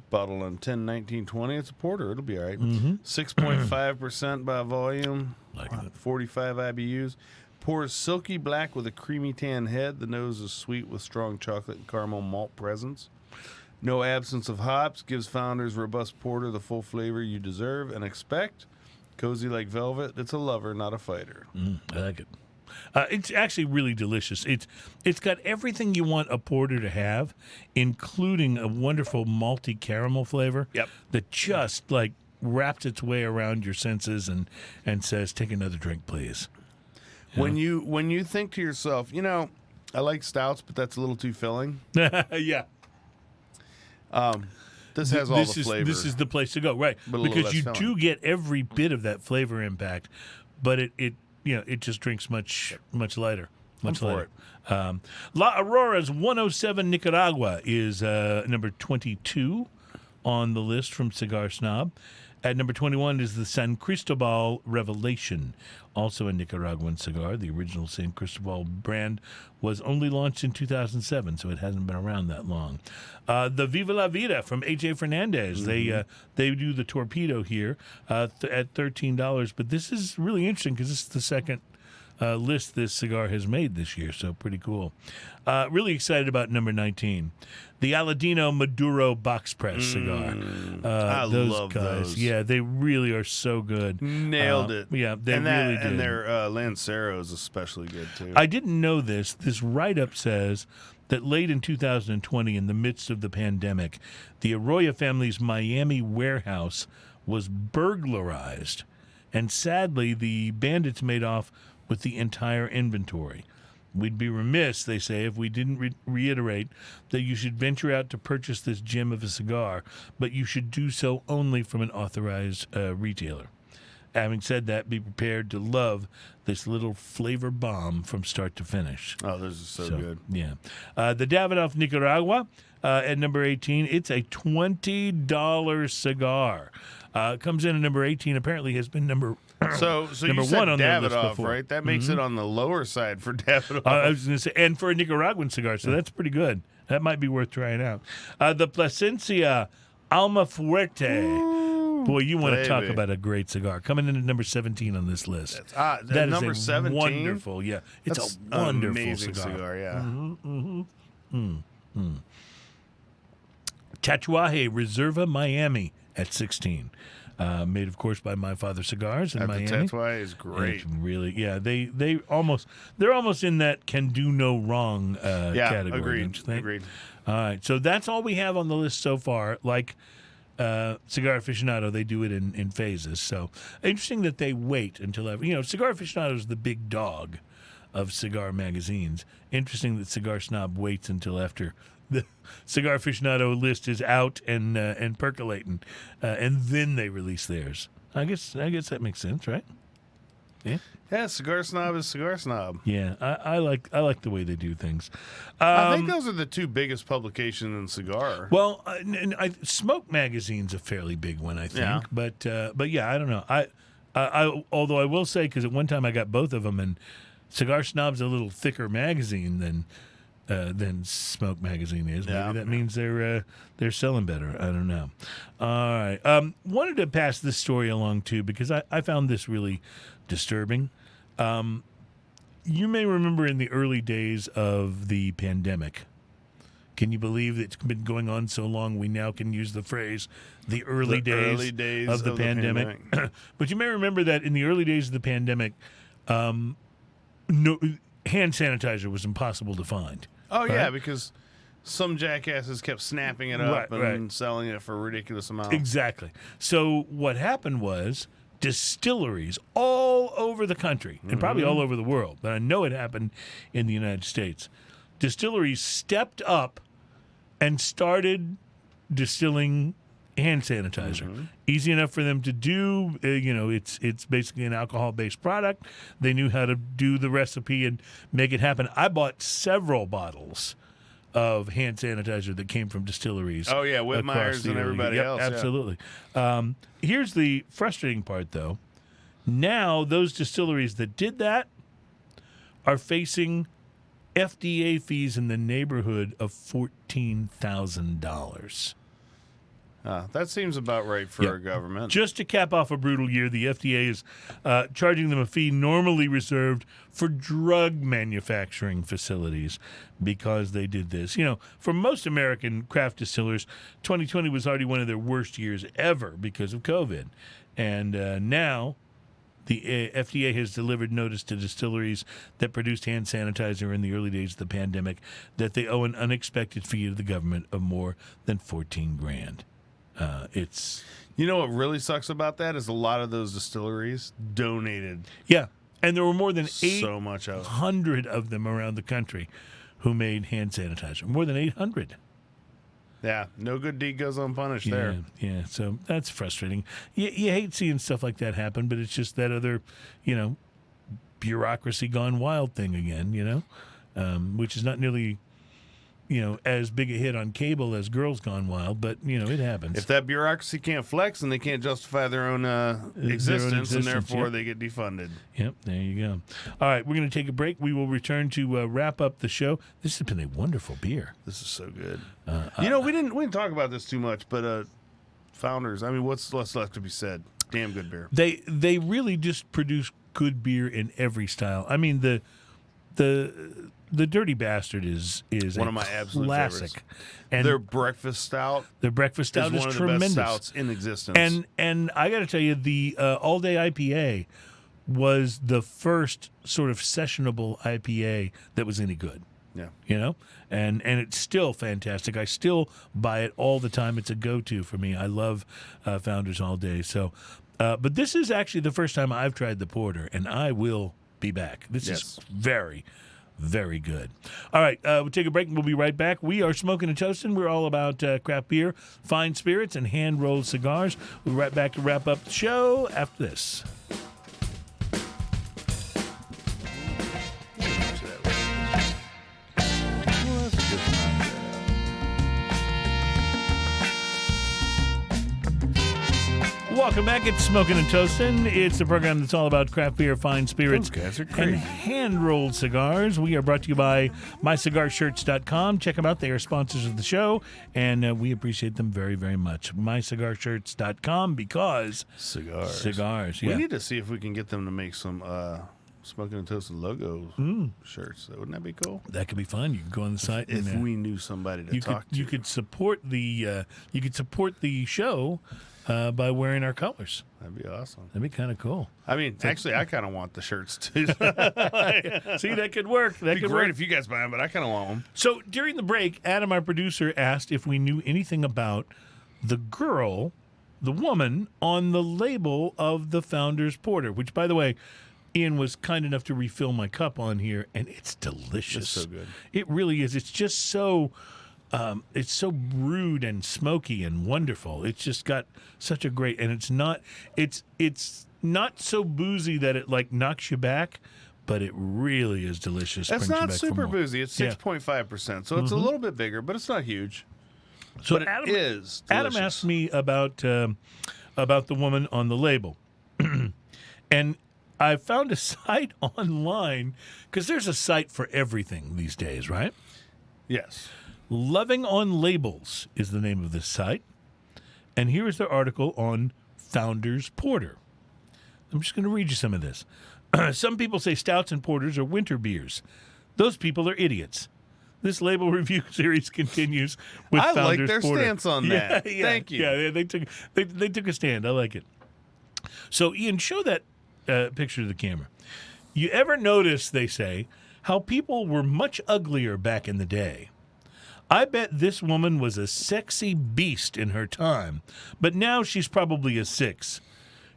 Bottled on 10/19/20. It's a porter. It'll be all right. 6.5% by volume. Like it. 45 IBUs. Pours silky black with a creamy tan head. The nose is sweet with strong chocolate and caramel malt presence. No absence of hops. Gives Founders Robust Porter the full flavor you deserve and expect. Cozy like velvet. It's a lover, not a fighter. I like it. It's actually really delicious. It's got everything you want a porter to have, including a wonderful malty caramel flavor. Yep. That just wraps its way around your senses and says, "Take another drink, please." When you think to yourself, I like stouts, but that's a little too filling. Yeah. This has all the flavor. This is the place to go, right? Because you do get every bit of that flavor impact, but it just drinks much lighter. Much lighter. La Aurora's 107 Nicaragua is number 22 on the list from Cigar Snob. At number 21 is the San Cristobal Revelation, also a Nicaraguan cigar. The original San Cristobal brand was only launched in 2007, so it hasn't been around that long. The Viva la Vida from A.J. Fernandez. They do the Torpedo here at $13, but this is really interesting because this is the second list this cigar has made this year, so pretty cool. Really excited about number 19, the Aladino Maduro box press cigar. I love those. Yeah, they really are so good. Nailed it. Yeah, they really did. And their Lancero is especially good, too. I didn't know this. This write-up says that late in 2020, in the midst of the pandemic, the Arroyo family's Miami warehouse was burglarized, and sadly, the bandits made off with the entire inventory. We'd be remiss, they say, if we didn't reiterate that you should venture out to purchase this gem of a cigar, but you should do so only from an authorized retailer. Having said that, be prepared to love this little flavor bomb from start to finish. Oh, those are so good. Yeah. The Davidoff Nicaragua at number 18, it's a $20 cigar. Comes in at number 18, apparently has been number So number you said one on the list Davidoff, before. right? That makes it on the lower side for Davidoff. I was going to say, and for a Nicaraguan cigar, so that's pretty good. That might be worth trying out. The Plasencia Alma Fuerte. Boy, you want to talk about a great cigar. Coming in at number 17 on this list. That is number a 17? wonderful, yeah. It's That's a wonderful amazing cigar. yeah. Tatuaje Reserva Miami at 16. Made, of course, by My Father Cigars in Miami. The Tatuaje is great. It's really, yeah. They're almost in that can do no wrong category. Agreed. Don't you think? Agreed. All right, so that's all we have on the list so far. Like Cigar Aficionado, they do it in phases. So interesting that they wait until Cigar Aficionado is the big dog of cigar magazines. Interesting that Cigar Snob waits until after the Cigar Aficionado list is out and percolating, and then they release theirs. I guess that makes sense, right? Yeah. Yeah, Cigar Snob is Cigar Snob. Yeah, I like the way they do things. I think those are the two biggest publications in cigar. Well, Smoke Magazine's a fairly big one, I think. Yeah. But yeah, I don't know. I although I will say, because at one time I got both of them, and Cigar Snob's a little thicker magazine than Smoke Magazine is. Maybe that means they're selling better. I don't know. All right. Wanted to pass this story along too, because I found this really disturbing. You may remember in the early days of the pandemic. Can you believe that it's been going on so long we now can use the phrase the early days of the pandemic? But you may remember that in the early days of the pandemic, no hand sanitizer was impossible to find. Oh, right? yeah, because some jackasses kept snapping it up and selling it for a ridiculous amount. Exactly. So what happened was distilleries all over the country, and probably all over the world, but I know it happened in the United States, distilleries stepped up and started distilling hand sanitizer. Easy enough for them to do. It's basically an alcohol-based product. They knew how to do the recipe and make it happen. I bought several bottles of hand sanitizer that came from distilleries. Oh, yeah, Whitmeyer's and everybody else. Absolutely. Here's the frustrating part, though. Now, those distilleries that did that are facing FDA fees in the neighborhood of $14,000. That seems about right for our government. Just to cap off a brutal year, the FDA is charging them a fee normally reserved for drug manufacturing facilities because they did this. For most American craft distillers, 2020 was already one of their worst years ever because of COVID. And now the FDA has delivered notice to distilleries that produced hand sanitizer in the early days of the pandemic that they owe an unexpected fee to the government of more than $14,000. It's what really sucks about that is a lot of those distilleries donated. Yeah, and there were more than so much of 800 of them around the country who made hand sanitizer. More than 800. Yeah, no good deed goes unpunished there. Yeah, so that's frustrating. You hate seeing stuff like that happen, but it's just that other, bureaucracy gone wild thing again, which is not nearly as big a hit on cable as Girls Gone Wild, but, it happens. If that bureaucracy can't flex, then they can't justify their own existence, and therefore they get defunded. Yep, there you go. All right, we're going to take a break. We will return to wrap up the show. This has been a wonderful beer. This is so good. We didn't talk about this too much, but Founders, what's left to be said? Damn good beer. They really just produce good beer in every style. I mean, the Dirty Bastard is One a of my absolute classic. favorites. And Their breakfast stout their breakfast stout is is one of tremendous. the best stouts in existence. And I got to tell you, the All Day IPA was the first sort of sessionable IPA that was any good. yeah. You know, and it's still fantastic. I still buy it all the time. It's a go-to for me. I love Founders All Day. So, but this is actually the first time I've tried the porter, and I will be back. This is very, very good. All right, we'll take a break and we'll be right back. We are Smoking and Toasting. We're all about craft beer, fine spirits, and hand-rolled cigars. We'll be right back to wrap up the show after this. Welcome back. It's Smoking and Toasting. It's the program that's all about craft beer, fine spirits, Those guys are and crazy. hand-rolled cigars. We are brought to you by MyCigarShirts.com. Check them out. They are sponsors of the show, and we appreciate them very, very much. MyCigarShirts.com because cigars. We Yeah. need to see if we can get them to make some Smoking and Toasted logos shirts. Wouldn't that be cool? That could be fun. You can go on the site If and we knew somebody to you talk to. you could support the show by wearing our colors. That'd be awesome. That'd be kind of cool. I mean, actually, I kind of want the shirts too. See, that could work. That It'd be could great work. if you guys buy them, but I kind of want them. So during the break, Adam, our producer, asked if we knew anything about the woman on the label of the Founders Porter, which, by the way, Ian was kind enough to refill my cup on here, and it's delicious. It's so good. It really is. It's just so... it's so brewed and smoky and wonderful. It's just got such a great, and it's not so boozy that it like knocks you back, but it really is delicious. That's Brings you not back for super more. boozy. It's Yeah. 6.5%, so it's a little bit bigger, but it's not huge. So But it Adam is Adam delicious. asked me about the woman on the label, and I found a site online because there's a site for everything these days, right? Yes. Loving on Labels is the name of this site. And here is their article on Founders Porter. I'm just going to read you some of this. Some people say stouts and porters are winter beers. Those people are idiots. This label review series continues with I Founders like their Porter. stance on that. Thank you. Yeah, they took a stand. I like it. So, Ian, show that picture to the camera. You ever notice, they say, how people were much uglier back in the day? I bet this woman was a sexy beast in her time, but now she's probably a 6.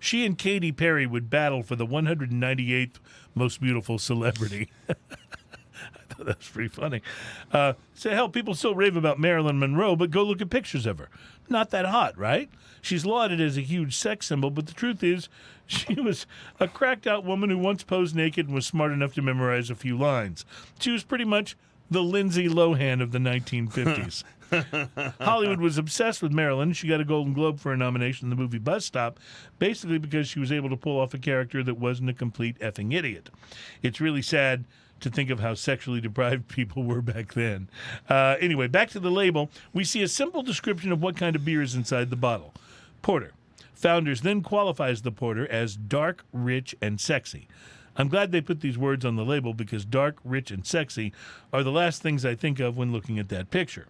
She and Katy Perry would battle for the 198th most beautiful celebrity. I thought that was pretty funny. So, hell, people still rave about Marilyn Monroe, but go look at pictures of her. Not that hot, right? She's lauded as a huge sex symbol, but the truth is she was a cracked-out woman who once posed naked and was smart enough to memorize a few lines. She was pretty much the Lindsay Lohan of the 1950s. Hollywood was obsessed with Marilyn. She got a Golden Globe for a nomination in the movie Bus Stop, basically because she was able to pull off a character that wasn't a complete effing idiot. It's really sad to think of how sexually deprived people were back then. Anyway, back to the label. We see a simple description of what kind of beer is inside the bottle. Porter. Founders then qualifies the porter as dark, rich, and sexy. I'm glad they put these words on the label because dark, rich, and sexy are the last things I think of when looking at that picture.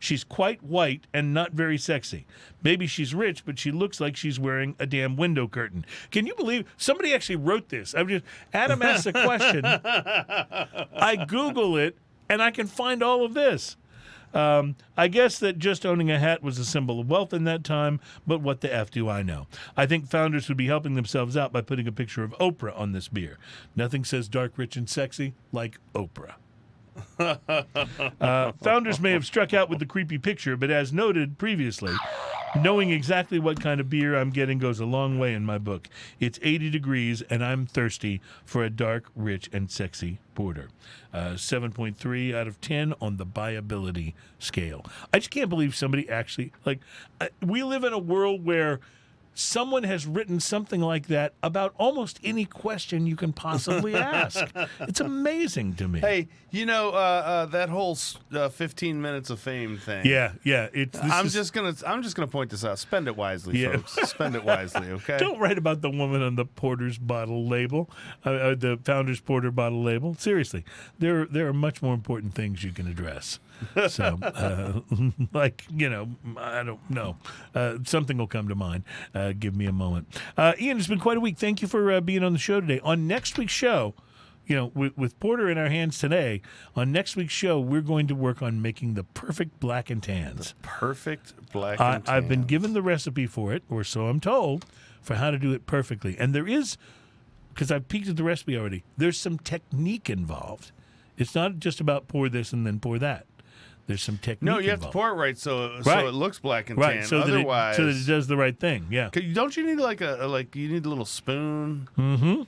She's quite white and not very sexy. Maybe she's rich, but she looks like she's wearing a damn window curtain. Can you believe somebody actually wrote this? Adam asked a question. I Google it, and I can find all of this. I guess that just owning a hat was a symbol of wealth in that time, but what the F do I know? I think Founders would be helping themselves out by putting a picture of Oprah on this beer. Nothing says dark, rich, and sexy like Oprah. Founders may have struck out with the creepy picture, but as noted previously, knowing exactly what kind of beer I'm getting goes a long way in my book. It's 80 degrees, and I'm thirsty for a dark, rich, and sexy porter. 7.3 out of 10 on the buyability scale. I just can't believe somebody actually, we live in a world where someone has written something like that about almost any question you can possibly ask. It's amazing to me. Hey, that whole 15 minutes of fame thing. Yeah. I'm just gonna point this out. Spend it wisely, Yeah. folks. Spend it wisely, okay? Don't write about the woman on the Porter's bottle label, the Founder's Porter bottle label. Seriously, there are much more important things you can address. So, I don't know. Something will come to mind. Give me a moment. Ian, it's been quite a week. Thank you for being on the show today. On next week's show, with Porter in our hands today, on next week's show, we're going to work on making the perfect black and tans. Perfect black and tan. I've been given the recipe for it, or so I'm told, for how to do it perfectly. And there is, because I've peeked at the recipe already, there's some technique involved. It's not just about pour this and then pour that. There's some technique No, you have involved. to pour it right so it looks black and Right, tan. so Otherwise, that it does the right thing. Yeah. Don't you need you need a little spoon? Mm-hmm.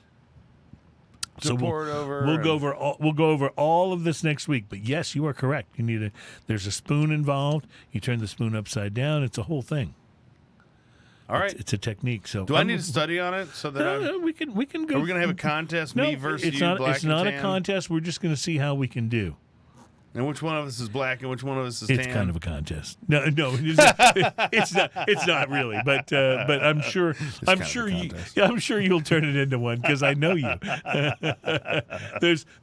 To pour it over. We'll go over all of this next week. But yes, you are correct. There's a spoon involved. You turn the spoon upside down. It's a whole thing. All right. It's a technique. So do I need to study on it so that we can go. Are we gonna have a contest? Me versus it's you, not. black It's not and a tan? contest. We're just going to see how we can do. And which one of us is black and which one of us is It's tan? kind of a contest. No, it's not. It's not really. But I'm sure. I'm sure you'll turn it into one because I know you.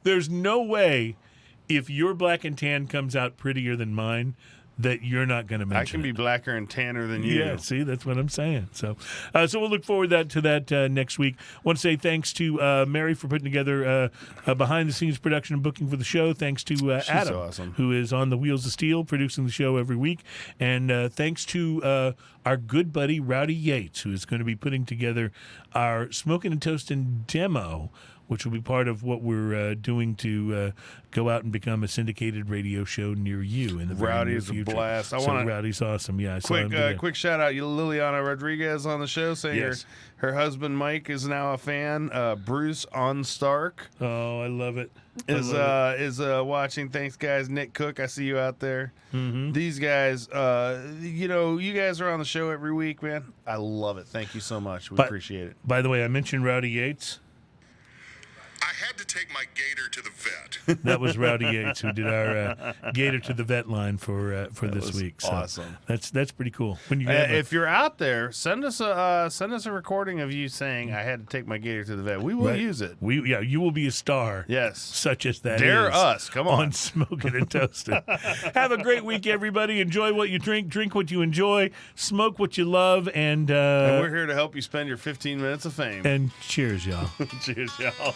There's no way if your black and tan comes out prettier than mine that you're not going to mention. I can be blacker and tanner than you. Yeah, see, that's what I'm saying. So we'll look forward to that next week. Want to say thanks to Mary for putting together behind-the-scenes production and booking for the show. Thanks to Adam, so awesome. who is on the Wheels of Steel, producing the show every week. And thanks to our good buddy, Rowdy Yates, who is going to be putting together our Smoking and Toasting demo, which will be part of what we're doing to go out and become a syndicated radio show near you in the very Rowdy near is a future. blast. Rowdy's awesome. Yeah, I saw him today. Quick shout out, Liliana Rodriguez on the show saying Yes. her husband Mike is now a fan. Bruce on Stark Oh, I love it. is watching. Thanks, guys. Nick Cook, I see you out there. Mm-hmm. These guys, you guys are on the show every week, man. I love it. Thank you so much. We appreciate it. By the way, I mentioned Rowdy Yates. I had to take my gator to the vet. That was Rowdy Yates who did our Gator to the Vet line for this was week. So awesome. That's pretty cool. When you have If you're out there, send us a recording of you saying I had to take my gator to the vet. We will use it. you will be a star. Yes. Such as that Dare is us. Come on. Smoking and Toasting. Have a great week, everybody. Enjoy what you drink what you enjoy, smoke what you love, and And we're here to help you spend your 15 minutes of fame. and cheers, y'all. Cheers, y'all.